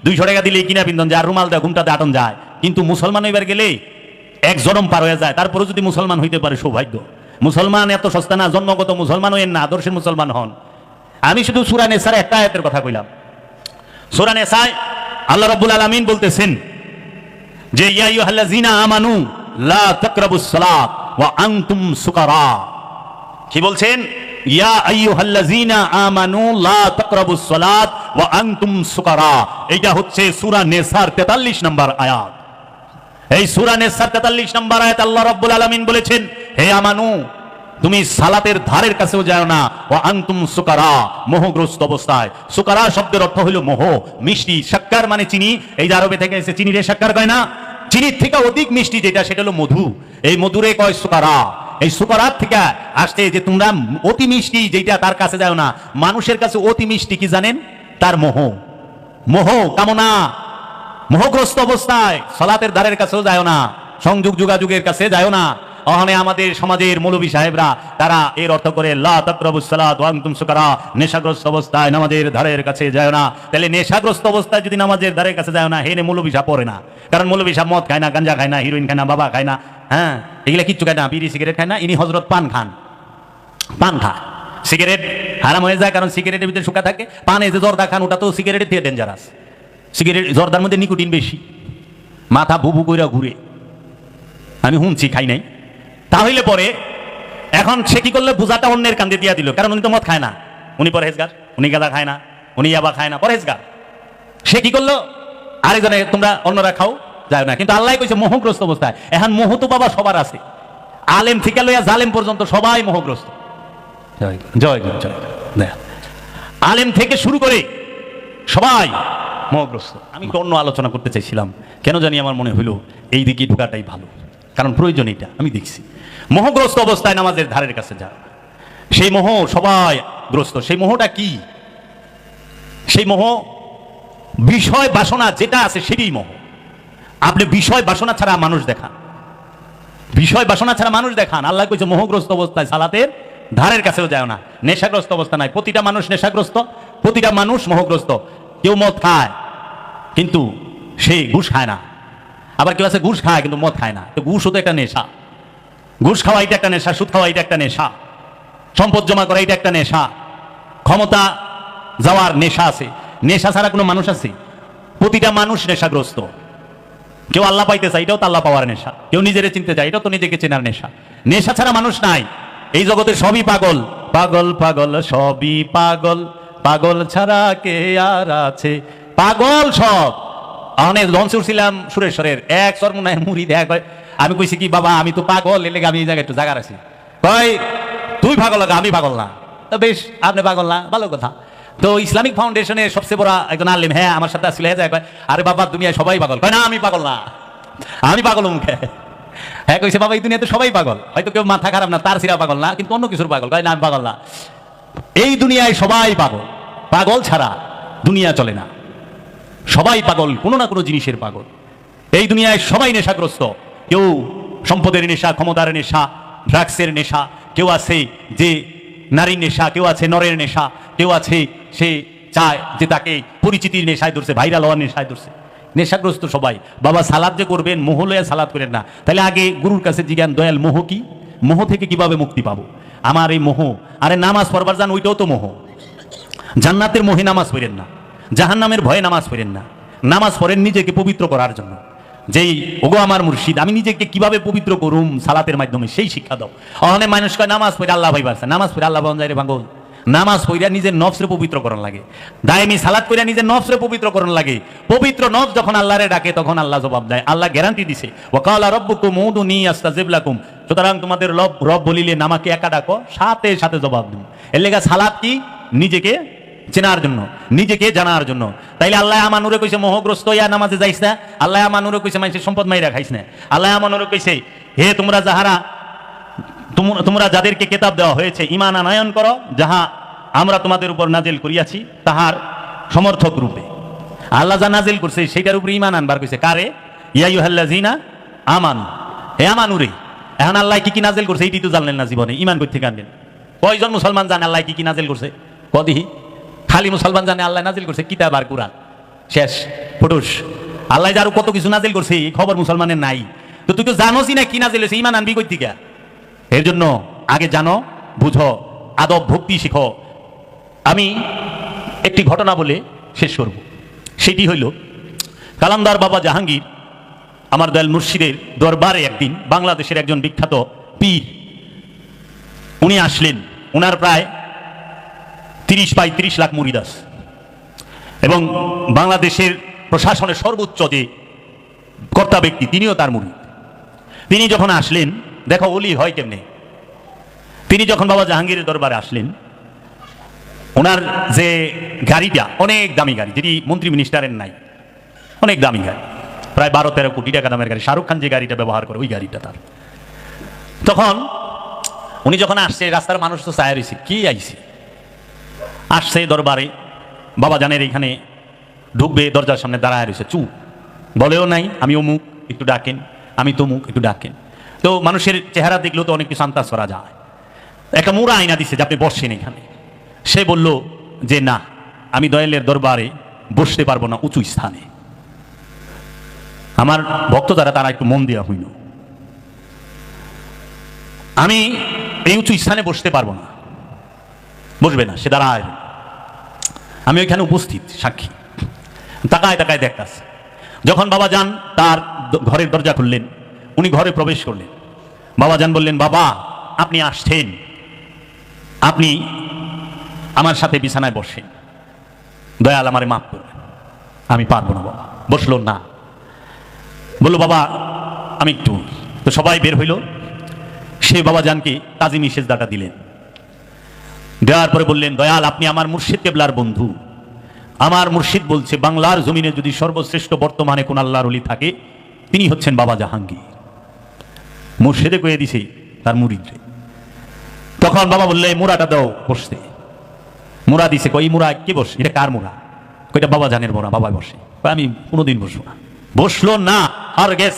200 টাকা দিলেই কিনা পিন্দন যায়, আর রুমাল দেয় ঘুমটাতে আটন যায়। কিন্তু মুসলমান হইবার গেলে এক জনম পার হয়ে যায়। তারপরে যদি মুসলমান হইতে পারে সৌভাগ্য। মুসলমান এত সস্তা না, জন্মগত মুসলমান হইেন না, আদর্শের মুসলমান হন। আমি শুধু সূরা নিসার একটা আয়াতের কথা কইলাম। সূরা নিসায় আল্লাহ রাব্বুল আলামিন বলতেছেন যে ইয়া আইয়ুহাল্লাযীনা আমানু লা তাকরাবুস সালাত ওয়া আনতুম সুকারা। কি বলছেন? ইয়া আইয়ুহাল্লাযীনা আমানু লা তাকরাবুস সালাত ওয়া আনতুম সুকারা। এটা হচ্ছে সূরা নিসার 43 নম্বর আয়াত। এই সূরা নিসার 43 নম্বর আয়াত আল্লাহ রাব্বুল আলামিন বলেছেন, হে আমানু, তুমি সালাতের ধারের কাছেও যাও না, ওয়া আনতুম সুকারা, মোহগ্রস্ত অবস্থায়। সুকারা শব্দের অর্থ হলো মোহ, মিষ্টি। শাক্কার মানে চিনি, এই যে আরবে থেকে এসে চিনি রে শাক্কার কয় না, চিনির থেকে অধিক মিষ্টি যেটা সেটা হলো মধু। এই মধুরে কয় সুকারা। এই সুকারার থেকে আসতে যে তোমরা অতি মিষ্টি যেটা তার কাছে যাও না। মানুষের কাছে অতি মিষ্টি কি জানেন? তার মোহ, মোহ কামনা। মোহগ্রস্ত অবস্থায় সালাতের ধারের কাছেও যায় না, সংযোগ যোগাযোগের কাছে যায় না। ওখানে আমাদের সমাজের মৌলবী সাহেবরা তারা এর অর্থ করে লা তাকরাবুস সালাত ওয়া আনতুম সুকারা, নেশাগ্রস্ত অবস্থায় নামাজের ধারের কাছে যায় না। তাহলে নেশাগ্রস্ত অবস্থায় যদি নামাজের ধারের কাছে যায় না, হেনে মৌলবী সাহেব পড়ে না। কারণ মৌলবী সাহেব মদ খায় না, গাঞ্জা খায় না, হিরোইন খায় না, বাবা খায় না, হ্যাঁ এগুলা কিচ্ছু খায় না, বিড়ি সিগারেট খায় না। ইনি হযরত পান খান, পান খায়। সিগারেট হারাম হয়ে যায়, কারণ সিগারেটের ভিতরে শুকা থাকে। পানে যে জর্দা খান ওটা তো সিগারেটের থেকে ডেঞ্জারাস। সিগারেট জর্দার মধ্যে নিকোটিন বেশি, মাথা বুবু কইরা ঘুরে। আমি শুনছি, খাই নাই। তাহলে পরে এখন সে কি করলে বোঝাটা অন্যের কান্দে দিয়া দিল, কারণ উনি তো মদ খায় না, উনি পরহেজগার, উনি গাঁজা খায় না, উনি ইয়াবা খায় না, পরহেজগার। সে কি করলো? আরেকজনে তোমরা অন্যরা খাও, যায় না। কিন্তু আল্লাহ কইছে মোহগ্রস্ত অবস্থায়। এখন মোহ তো বাবা সবার আছে, আলেম থেকে লইয়া জালেম পর্যন্ত সবাই মোহগ্রস্ত। জয় জয় জয়। আলেম থেকে শুরু করে সবাই মোহগ্রস্ত। আমি একটু অন্য আলোচনা করতে চাইছিলাম, কেন জানি আমার মনে হইল এই দিকে ঢোকাটাই ভালো, কারণ প্রয়োজন এটা। আমি দেখছি মোহগ্রস্ত অবস্থায় নামাজের ধারের কাছে যা, সেই মোহ সবাই গ্রস্ত। সেই মোহটা কি? সেই মোহ বিষয় বাসনা যেটা আছে সেটাই মোহ। আপনি বিষয় বাসনা ছাড়া মানুষ দেখান, বিষয় বাসনা ছাড়া মানুষ দেখান। আল্লাহ কইছে মোহগ্রস্ত অবস্থায় সালাতের ধারের কাছেও যায় না। নেশাগ্রস্ত অবস্থা নাই। প্রতিটা মানুষ নেশাগ্রস্ত, প্রতিটা মানুষ মোহগ্রস্ত। কেউ মদ খায় কিন্তু সে ঘুষ খায় না, আবার কেউ আছে ঘুষ খায় কিন্তু মদ খায় না। তো ঘুষও তো একটা নেশা। ঘুষ খাওয়া এটা একটা নেশা, সুদ খাওয়া এটা একটা নেশা, সম্পদ জমা করা এটা একটা নেশা, ক্ষমতা যাওয়ার নেশা আছে। নেশা ছাড়া কোনো মানুষ আছে? প্রতিটা মানুষ নেশাগ্রস্ত। কেউ আল্লাহ পাইতে চায়, এটাও তো আল্লাহ পাওয়ার নেশা। কেউ নিজেরে চিনতে চায়, এটাও তো নিজেকে চেনার নেশা। নেশা ছাড়া মানুষ নাই। এই জগতের সবই পাগল, পাগল পাগল সবই পাগল, পাগল ছাড়া কে আর আছে? পাগল সব। অনেক লঞ্চে উঠছিলাম সুরেশ্বরের, এক সরমুনায় মুড়ি দেখা কয়, আমি কইছি কি বাবা আমি তো পাগল, এলে আমি এই জায়গায় একটু জায়গা আছি। কয় তুই পাগল লাগা, আমি পাগল না। তো বেশ, আপনি পাগল না, ভালো কথা। তো ইসলামিক ফাউন্ডেশনের সবচেয়ে বড় একজন আলেম, হ্যাঁ আমার সাথে আসলে যায়, কয় আরে বাবা দুনিয়ায় সবাই পাগল। কয় না আমি পাগল না, আমি পাগল মুখে। হ্যাঁ কইছে বাবা এই দুনিয়াতে সবাই পাগল, হয়তো কেউ মাথা খারাপ না, তার সিরা পাগল না, কিন্তু অন্য কিছুর পাগল। কয় না আমি পাগল না, এই দুনিয়ায় সবাই পাগল, পাগল ছাড়া দুনিয়া চলে না। সবাই পাগল, কোনো না কোনো জিনিসের পাগল। এই দুনিয়ায় সবাই নেশাগ্রস্ত। কেউ সম্পদের নেশা, ক্ষমতার নেশা, ড্রাগসের নেশা, কেউ আছে যে নারীর নেশা, কেউ আছে নরের নেশা, কেউ আছে সে চায় যে তাকে পরিচিতির নেশায় ধরছে, ভাইরাল হওয়ার নেশায় ধরছে। নেশাগ্রস্ত সবাই। বাবা সালাদ যে করবেন, মোহ লইয়া সালাদ করেন না। তাহলে আগে গুরুর কাছে জিজ্ঞান, দয়াল মোহ কি? মোহ থেকে কিভাবে মুক্তি পাবো? আমার এই মোহ, আরে নামাজ পড়বার যান, ওইটাও তো মোহ। জান্নাতের মোহে নামাজ পড়েন না, জাহান্নামের ভয়ে নামাজ পড়েন না। নামাজ পড়েন নিজেকে পবিত্র করার জন্য। যেই ওগো আমার মুর্শিদ, আমি নিজেকে কিভাবে পবিত্র করুম সালাতের মাধ্যমে, সেই শিক্ষা দাও। অনেক মানুষ কয় নামাজ পড়ে আল্লাহ ভাই বাড়ছে, নামাজ পড়ে আল্লাহ বান যায় রে পাগল। নামাজ পড়িয়া নিজের নফসরে পবিত্র করণ লাগে, দায়মি সালাত করিয়া নিজের নফসরে পবিত্র করণ লাগে। পবিত্র নফস যখন আল্লাহরে ডাকে তখন আল্লাহ জবাব দেয়। আল্লাহ গ্যারান্টি দিছে, ওয়াকালা রাব্বুকুম উদুনি আস্তাজিব লাকুম। সুতরাং তোমাদের রব বলিলে নামাকে একা ডাকো, সাথে সাথে জবাব দিন। এর লেগা সালাত কি? নিজেকে চেনার জন্য, নিজেকে জানার জন্য। তাইলে আল্লাহ আমানুরে কইছে মোহগ্রস্ত ইয়া নামাজে যাইস না। আল্লাহ আমানুরে কইছে মানুষের সম্পদ মাইরা খাইস না। আল্লাহ আমানুরে কইছে হে তোমরা যাহারা, তোমরা যাদেরকে কিতাব দেওয়া হয়েছে ঈমান আনয়ন করো, যাহা আমরা তোমাদের উপর নাজিল করিয়াছি তাহার সমর্থক রূপে। আল্লাহ যা নাজিল করছে সেটার উপরে ঈমান আনবার কইছে। কারে? ইয়া আইয়ুহাল্লাযিনা আমানু, হে আমানুরে। এখন আল্লাহ কি কি নাজিল করছে এইটি তো জানলেন না জীবনে, ঈমান করতে কানলেন। কয়জন মুসলমান জানে আল্লাহ কি কি নাজিল করছে? কদিহি? খালি মুসলমান জানে আল্লাহ নাজিল করছে কিতাব আর কুরআন, শেষ ফুটুস। আল্লাহ যারও কত কিছু নাজিল করছে এই খবর মুসলমানের নাই। তো তুই তো জানোসই না কি নাজিল হয়েছে, ঈমান আনবি কই থেকে? এর জন্য আগে জানো, বুঝো, আদব ভক্তি শিখো। আমি একটি ঘটনা বলে শেষ করব। সেটি হইল কালান্দার বাবা জাহাঙ্গীর আমার দয়াল মুর্শিদের দরবারে একদিন বাংলাদেশের একজন বিখ্যাত পীর উনি আসলেন। উনার প্রায় 30-35 লাখ মুরিদ আছে এবং বাংলাদেশের প্রশাসনের সর্বোচ্চ যে কর্তা ব্যক্তি তিনিও তার মুরিদ। তিনি যখন আসলেন, দেখো ওলি হয় কেমনে। তিনি যখন বাবা জাহাঙ্গীরের দরবারে আসলেন, ওনার যে গাড়িটা অনেক দামি গাড়ি, যেটি মন্ত্রী মিনিস্টারের নাই, অনেক দামি গাড়ি, প্রায় 12-13 কোটি টাকা দামের গাড়ি। শাহরুখ খান যে গাড়িটা ব্যবহার করে ওই গাড়িটা তার। তখন উনি যখন আসছে, রাস্তার মানুষ তো চায় রয়েছে কি আইছে, আসছে দরবারে, বাবা জানের এখানে ঢুকবে, দরজার সামনে দাঁড়ায় রয়েছে, চুপ, বলেও নাই আমি অমুক একটু ডাকেন, আমি তমুক একটু ডাকেন। তো মানুষের চেহারা দেখলেও তো অনেক কিছু আন্দাজ করা যায়। একটা মোড়া আয়না দিচ্ছে যে আপনি বসছেন এখানে। সে বলল যে না, আমি দয়ালের দরবারে বসতে পারবো না উঁচু স্থানে, আমার ভক্ত যারা তারা একটু মন দেওয়া হইল, আমি এই উঁচু স্থানে বসতে পারবো না। বসবে না, সে দাঁড়ায়, আমি ওইখানে উপস্থিত সাক্ষী, তাকায় তাকায় দেখতাছে। যখন বাবা যান তার ঘরের দরজা খুললেন, উনি ঘরে প্রবেশ করলেন। বাবা যান বললেন, বাবা আপনি আসছেন, আপনি আমার সাথে বিছানায় বসেন, দয়াল আমারে মাফ করবেন, আমি পারবো না বাবা। বসলো না, বললো বাবা আমি একটু, তো সবাই বের হইল। সে বাবা জানকে তাজিমি সেজদাটা দিলেন, দেওয়ার পরে বললেন, দয়াল আপনি আমার মুর্শিদ কেবলার বন্ধু, আমার মুর্শিদ বলছে বাংলার জমিনে যদি সর্বশ্রেষ্ঠ বর্তমানে কোন আল্লাহর ওলি থাকে তিনি হচ্ছেন বাবা জাহাঙ্গীর। মুর্শিদে কয়ে দিছে তার মুরিদরে। তখন বাবা বললে মুরাটা দাও বসতে। মুরা দিছে, কই মুরা কে বসে, এটা কার মুরা? কইটা বাবা জানের মোরা, বাবা বসে। আমি কোনোদিন বসবো না। বসলো না, আর গেস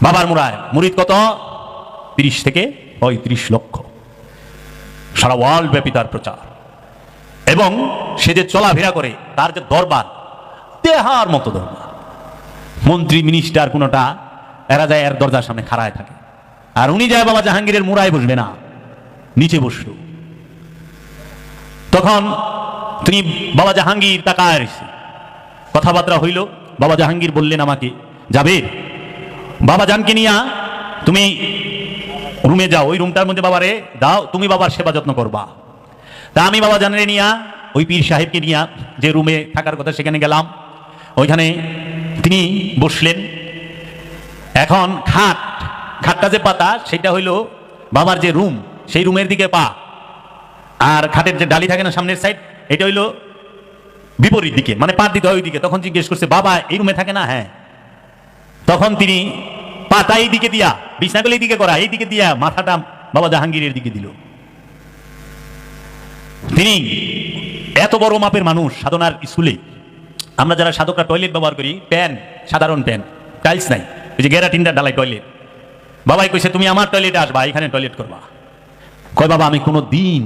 বাবার মুরায় মুরিদ কত? 30 থেকে 35 লক্ষ। সারা ওয়ার্ল্ড ব্যাপী তার প্রচার, এবং সে যে চলাফেরা করে তার যে দরবার, তেহার মতো দরবার। মন্ত্রী মিনিস্টার কোনোটা এরা যায় এর দরজার সামনে খাড়ায় থাকে, আর উনি যায় বাবা জাহাঙ্গীরের মুরায় বসবে না, নিচে বসলো। তখন তিনি বাবা জাহাঙ্গীর তাকায় রয়েছে, কথাবার্তা হইল। বাবা জাহাঙ্গীর বললেন আমাকে, যাবে বাবা জানকে নিয়া তুমি রুমে যাও, ওই রুমটার মধ্যে বাবারে দাও, তুমি বাবার সেবা যত্ন করবা। তা আমি বাবা জানরে নিয়া ওই পীর সাহেবকে নিয়া যে রুমে থাকার কথা সেখানে গেলাম। ওইখানে তিনি বসলেন। এখন খাটটা যে পাতা সেটা হইল বাবার যে রুম, সেই রুমের দিকে পা, আর খাটের যে ডালি থাকে না সামনের সাইড, এটা হইল বিপরীত দিকে, মানে পা দিতে হয় ওই দিকে। তখন জিজ্ঞেস করছে, বাবা এই রুমে থাকে না? হ্যাঁ। তখন তিনি পাতা এই দিকে দিয়া, বিছানাগুলো এই দিকে করা, এই দিকে দিয়া মাথাটা বাবা জাহাঙ্গীরের দিকে দিল। তিনি এত বড় মাপের মানুষ। সাধনার স্কুলে আমরা যারা সাধকরা টয়লেট ব্যবহার করি, প্যান, সাধারণ প্যান, টাইলস নাই, ওই যে গ্যারাটিনটা ডালাই টয়লেট। বাবাই কইছে তুমি আমার টয়লেটে আসবা, এখানে টয়লেট করবা। কয় বাবা আমি কোনো দিন,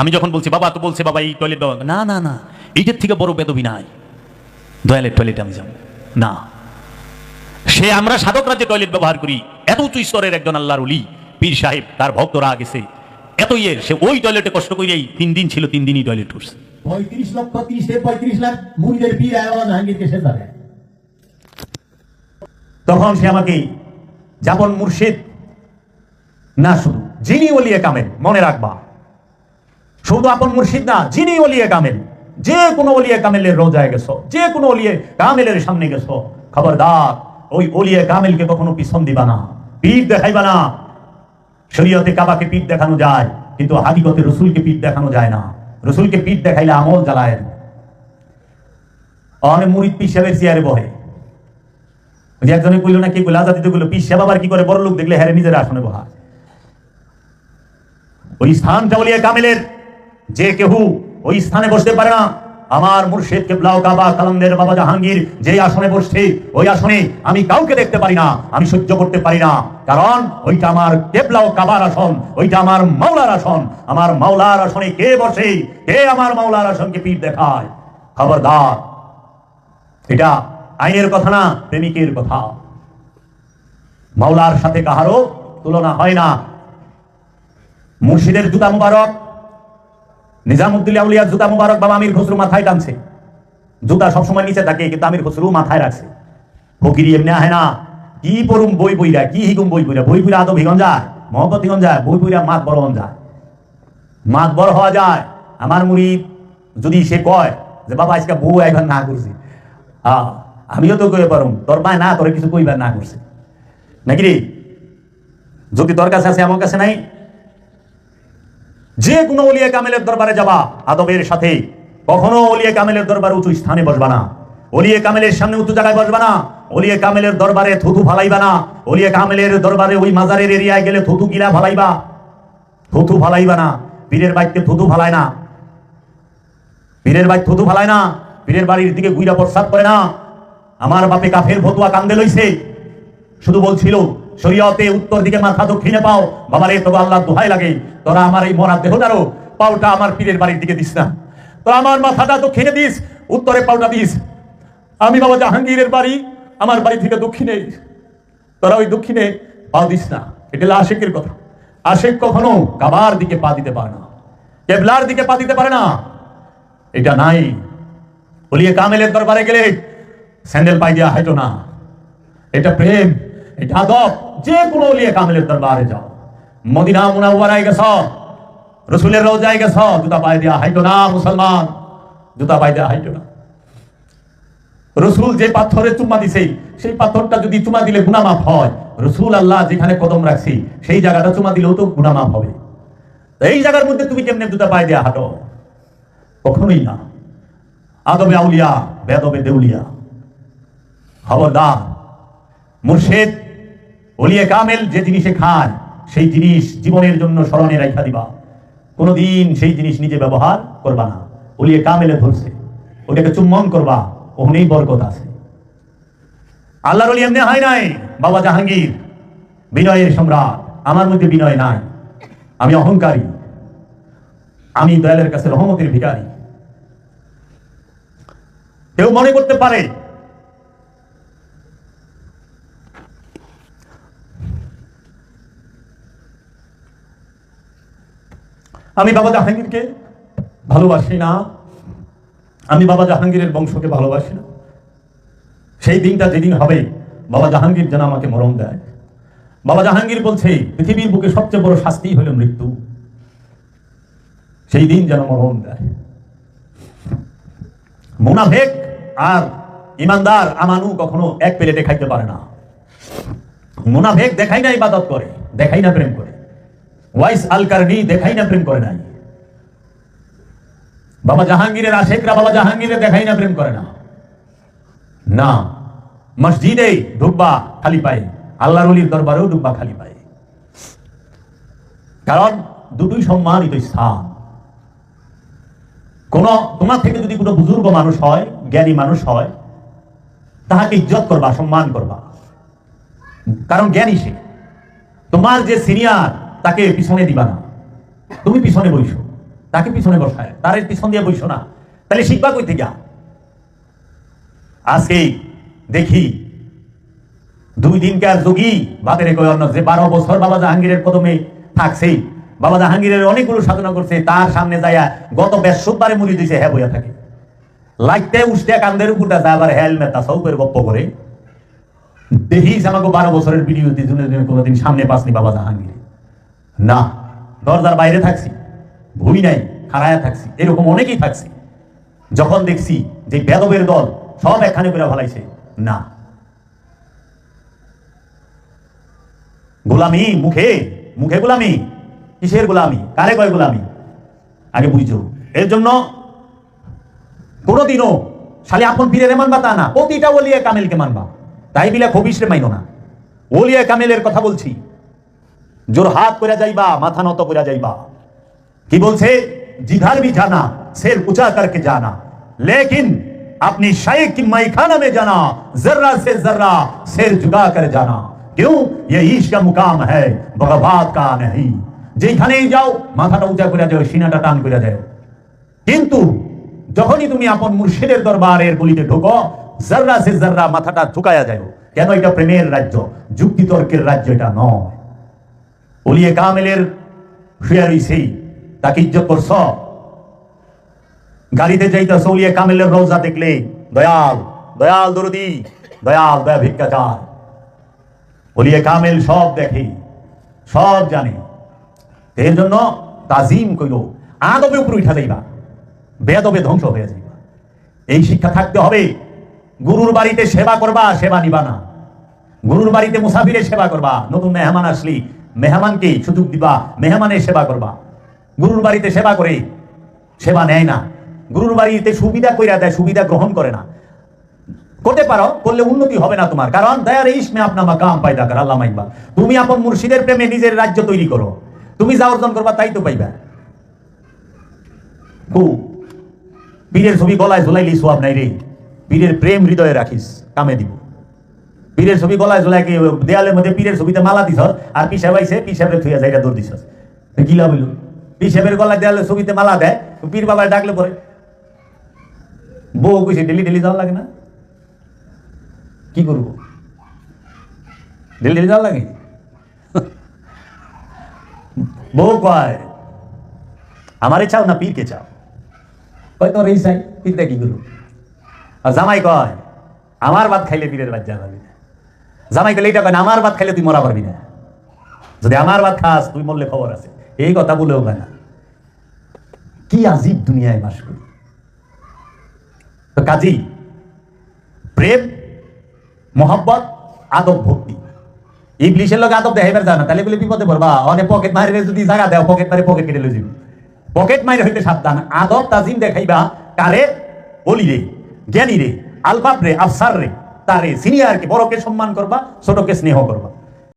আমি যখন বলছি বাবা তো বলছে বাবা এই টয়লেট ব্যবহার, না না না এইটার থেকে বড় বেদবি নাই, দয়ালের টয়লেটে আমি যাব না। সে আমরা সাধকরা যে টয়লেট ব্যবহার করি, এত উঁচু স্তরের একজন আল্লাহর ওলি পীর সাহেব, তার ভক্তরা গেছে এত ইয়ের, সে ওই টয়লেটে কষ্ট করেই 3 দিন ছিল, 3 দিনই টয়লেট করছে। 35 লক্ষ 30 থেকে 35 লাখ মুরিদের পীর আওয়াজ জাহাঙ্গীরকে সে জানে। তখন সে আমাকে যাপন মুর্শিদ না, শুধু যিনি ওলিয়ে কামেল, মনে রাখবা, শুধু আপন মুর্শিদ না, যিনি ওলিয়ে কামেল, যে কোনো ওলিয়ে কামেলের রোজায় গেছো, যে কোনো ওলিয়ে কামেলের সামনে গেছো, খবরদার ওই ওলিয়ে কামেলকে কখনো পিছন দিবা না, পিঠ দেখাইবা না। শরীয়তে কাবাকে পিঠ দেখানো যায়, কিন্তু হাকিকতে রসুলকে পিঠ দেখানো যায় না। রসুলকে পিঠ দেখাইলে আমল জ্বালায়। অনেক মুরিদ পীর সাহেবের চেয়ারে বহে। একজনে কইল না, কি কইল, আজাদিতে কইল পীর সাহেব আবার কি করে, বড় লোক দেখলে হ্যারে নিজের আসনে বহা। ওই স্থানটা ওলিয়ে কামেলের, যে কেহু ওই স্থানে বসতে পারে না। আমার মুর্শিদ কেবলাও কাবা কালামদের বাবা জাহাঙ্গীর যে আসনে বসছে, ওই আসনে আমি কাউকে দেখতে পারি না, আমি সহ্য করতে পারি না। কারণ ওইটা আমার কেবলাও কাবার আসন, ওইটা আমার মাওলার আসন। আমার মাওলার আসনে কে বসে, কে আমার মাওলার আসনকে পিঠ দেখায়? খবরদার, এটা আইনের কথা না, প্রেমিকের কথা। মাওলার সাথে কাহারও তুলনা হয় না। মুর্শিদের জুতা মুবারক, নিজামুদ্দিন আউলিয়ার জুতা মুবারক বাবা আমির খসরু মাথায় টানছে। জুতা সবসময় নিচে থাকে, কিন্তু আমির খসরু মাথায় রাখছে। ফকিরি এমনি আহে না, কি পড়ুম বই বইরা, কি হিগুম বই বইরা, বই বইরা আদৌ ভিগন যায়, মহব্বত ভিগন যায়, বই বইরা মাত বড় হন যায়, মাত বড় হওয়া যায়। আমার মুরিদ যদি সে কয় যে বাবা আজকে বউ একবার না করছি, আমিও তো কয়ে পারুম তোর মায় না তোরে কিছু কইবার না করছে নাকি রে? যদি তোর কাছে আছে আমার কাছে নাই। যে কোনো ওলিয়া কামেলের দরবারে যাবা আদবের সাথে, কখনো ওলিয়া কামেলের দরবারে উঁচু স্থানে বসবা না, ওলিয়া কামেলের সামনে উঁচু জায়গায় বসবা না, ওলিয়া কামেলের দরবারে থুতু ফালাইবা না, ওলিয়া কামেলের দরবারে ওই মাজারের এরিয়ায় গেলে থুতু গিলা ফালাইবা, থুতু ফালাইবা না। পীরের বাইককে থুতু ফালায় না, পীরের বাইক থুতু ফালায় না, পীরের বাড়ির দিকে গুইরা প্রসাদ করে না। আমার বাপে কাফের ফতুয়া কান্দে লইছে, শুধু বলছিল শরীয়তে উত্তর দিকে মাথা দক্ষিণে পাও। বাবারে তবে আল্লাহ দোহাই লাগে, তোরা আমার এই মরা দেহদারও পাউটা আমার পীরের বাড়ির দিকে দিস না, তোরা আমার মাথাটা দক্ষিণে দিস, উত্তরে পাউটা দিস। আমি বাবা জাহাঙ্গীরের বাড়ি, আমার বাড়ি থেকে দক্ষিণে, তোরা ওই দক্ষিণে পা দিস না। এটা হলো আশেকের কথা। আশেক কখনো কাবার দিকে পা দিতে পারে না, কেবলার দিকে পা দিতে পারে না, এটা নাই। বলিয়ে কামেলের দরবারে গেলে স্যান্ডেল পাই দিয়া হাইটো না, এটা প্রেম, এটা আদব। যে কোনো ওলিয়ে কামেলের দরবারে যাও, মদিনা মুনাওয়ারায় গেছ, রসুলের রওজায় গেছ, জুতা পায়ে দিয়া হাইটো না মুসলমান, জুতা পায়ে দিয়া হাইটো না। রসুল যে পাথরে চুম্মা দিছে সেই পাথরটা যদি চুমা দিলে গুনাহ মাফ হয়, রসুল আল্লাহ যেখানে কদম রাখছি সেই জায়গাটা চুমা দিলেও তো গুনাহ মাফ হবে। তো এই জায়গার মধ্যে তুমি কেমনে দুটা পায়ে দেয়া হাঁটো? কখনোই না। আদবে আউলিয়া বেদবে দেউলিয়া। খবরদার, মুর্শিদ ওলিয়ে কামেল যে জিনিসে খায় সেই জিনিস জীবনের জন্য স্মরণে রাখা দিবা, কোনদিন সেই জিনিস নিজে ব্যবহার করবা না। ওলিয়ে কামেলে ধরছে, ওটাকে চুম্বন করবা, ওখানেই বরকত আছে। আল্লাহর ওলি এমনি হয় নাই। বাবা জাহাঙ্গীর বিনয়ের সম্রাট, আমার মধ্যে বিনয় নাই, আমি অহংকারী, আমি দয়ালের কাছে রহমতের ভিখারী। কেউ মনে করতে পারে আমি বাবা জাহাঙ্গীরকে ভালোবাসি না, আমি বাবা জাহাঙ্গীরের বংশকে ভালোবাসি না। সেই দিনটা যেদিন হবে বাবা জাহাঙ্গীর যেন আমাকে মরণ দেয়। বাবা জাহাঙ্গীর বলছে পৃথিবীর বুকে সবচেয়ে বড় শাস্তি হলো মৃত্যু, সেই দিন যেন মরণ দেয়। মুনাফিক আর ইমানদার আমানু কখনো এক প্লেটে খাইতে পারে না। মুনাফিক দেখাই না ইবাদত করে, দেখাই না প্রেম করে। ওয়াইস আল কারনি দেখাই না প্রেম করে নাই। বাবা জাহাঙ্গীরের আশেকরা বাবা জাহাঙ্গীরের দেখাই না প্রেম করে না। না, মসজিদে ঢুকবা খালি পায়ে, আল্লাহর ওলির দরবারেও ঢুকবা খালি পায়ে। কারণ দুটোই সম্মানিত স্থান। কোন তোমার থেকে যদি কোনো বুজুর্গ মানুষ হয়, জ্ঞানী মানুষ হয়, তাহাকে ইজ্জত করবা, সম্মান করবা, কারণ জ্ঞানী সে। তোমার যে সিনিয়র তাকে পিছনে দিবা না, তুমি পিছনে বইসো, তাকে পিছনে বসায়, তার পিছন দিয়ে বইসো না। তাহলে শিখবা কই থেকে? আজকে দেখি 2 দিনকার যোগী বাতের কয় অন্য যে 12 বছর বাবা জাহাঙ্গীরের কদমে থাকছে, বাবা জাহাঙ্গীরের অনেকগুলো সাধনা করছে, তার সামনে যাইয়া গত 100 মুড়ি দিছে, হ্যাঁ বইয়া থাকে। লাগতে উঠতে কান্দের উপরটা যায়, আবার হেলমেট সৌপের গপ্প করে দেখিস আমাকে 12 বছরের ভিডিও দিয়ে কোনোদিন সামনে পাসনি বাবা জাহাঙ্গীর। না, দরজার বাইরে থাকছি, ভুই নাই, খাড়ায়া থাকছি, এরকম অনেকেই থাকছি। যখন দেখছি যে বেদবের দল সব একখানে করে ভালাইছে, না, গোলামি মুখে মুখে গোলামি, কিসের গোলামি, কারে কয় গোলামি, আগে বুঝছো। এর জন্য কোনোদিনও খালি আপন পীরের মানবা তা না, প্রতিটা ওলিয়া কামেলকে মানবা। তাই বিলা খবিসরে মাইনো না। ওলিয়া কামেলের কথা বলছি, জোর হাত করে যাইবা, মাথা নত করে যাইবা। কি বলছে? जिधर भी जाना सिर ऊंचा करके जाना, लेकिन अपनी शाइख की मैखाना में जाना जर्रा से जर्रा सिर झुका कर जाना। क्यों? ये ईश का मुकाम है, बगवात का नहीं। যেখানেই যাও মাথাটা উঁচা করে যাও, সিনাটা টান করে যাও। কিন্তু যখনই তুমি আপন মুর্শিদের দরবারের গলিতে ঢোকো, জর্রা সে জর্রা মাথাটা ঝুকায়া যায়। কেন? এটা প্রেমের রাজ্য, যুক্তি তর্কের রাজ্য এটা নয়। ওলিয়ে কামেলের শুয়ে রইছে, তাকে ইজ্জত করছ। গাড়িতে যাইতেছ, ওলিয়ে কামেলের রওজা দেখলে দয়াল দয়াল দরদি, দয়াল দয়া ভিক্ষাচার। ওলিয়ে কামেল সব দেখে, সব জানে। এর জন্য তাজিম কইল, আদবে উপরে উঠা যাইবা, বেদবে ধ্বংস হয়ে যাইবা। এই শিক্ষা থাকতে হবে। গুরুর বাড়িতে সেবা করবা, সেবা নিবা না। গুরুর বাড়িতে মুসাফিরের সেবা করবা, নতুন মেহমান আসলি মেহমানকে সুযোগ দিবা, মেহমানের সেবা করবা। গুরুর বাড়িতে সেবা করে সেবা নেয় না, গুরুর বাড়িতে সুবিধা কইরা দেয়, সুবিধা গ্রহণ করে না। করতে পারো, করলে উন্নতি হবে না তোমার, কারণ দয়ার ইসমে আপনার মাকাম পায়দা কর, আল্লাহ মাইবা। তুমি আপন মুর্শিদের প্রেমে নিজের রাজ্য তৈরি করো, তুমি যা অর্জন করবা তাই তো পাইবা। পীরের ছবি গলায় ঝুলাইলি সোয়াব নাই রে, পীরের প্রেম হৃদয়ে রাখিস, কামে দিব। পীরের ছবি গলায় ঝুলাই দেয়ালের মধ্যে পীরের ছবিতে মালা দিছ, আর পিসাব আইছে, পিসাবের থুইয়া যাইটা দৌড় দিছ, কি লাভ হইল? পিসাবের গলায় দেয়ালের ছবিতে মালা দেয়, পীর বাবায় ডাকলে পরে বউ কইছে ডেলি ডেলি যাওয়া লাগে না, কি করবো? ডেলি ডেলি যাওয়া লাগে। বউ কয় আমারে চাও না পীরকে চাও? কয় তোর এই চাই, পীরটা কি করবো? আর জামাই কয় আমার ভাত খাইলে পীরের বাদ যা পারবি না। জামাই কইলে এইটা কয় না, আমার ভাত খাইলে তুই মরা পারবি না, যদি আমার ভাত খাস তুই মরলে খবর আছে। এই কথা বলেও কয় না। কি আজীব দুনিয়ায় বাস করি। তো কাজী প্রেম, মোহাব্বত, আদব, ভক্তি। ইংলিশের লোক আদব দেখাইবার যায় না, তাহলে বলে বিপদে পড়বা। অনেক পকেট মারে যদি জায়গা দেও, পকেট মারে পকেট কেটে লইছি। পকেট মারে হইতে সাবধান। আদব তাজিম দেখাইবা কারে? অলি রে, জ্ঞানী রে, আলবাব রে, আফসার রে, তারে সিনিয়রকে, বড়কে সম্মান করবা, ছোটকে স্নেহ করবা।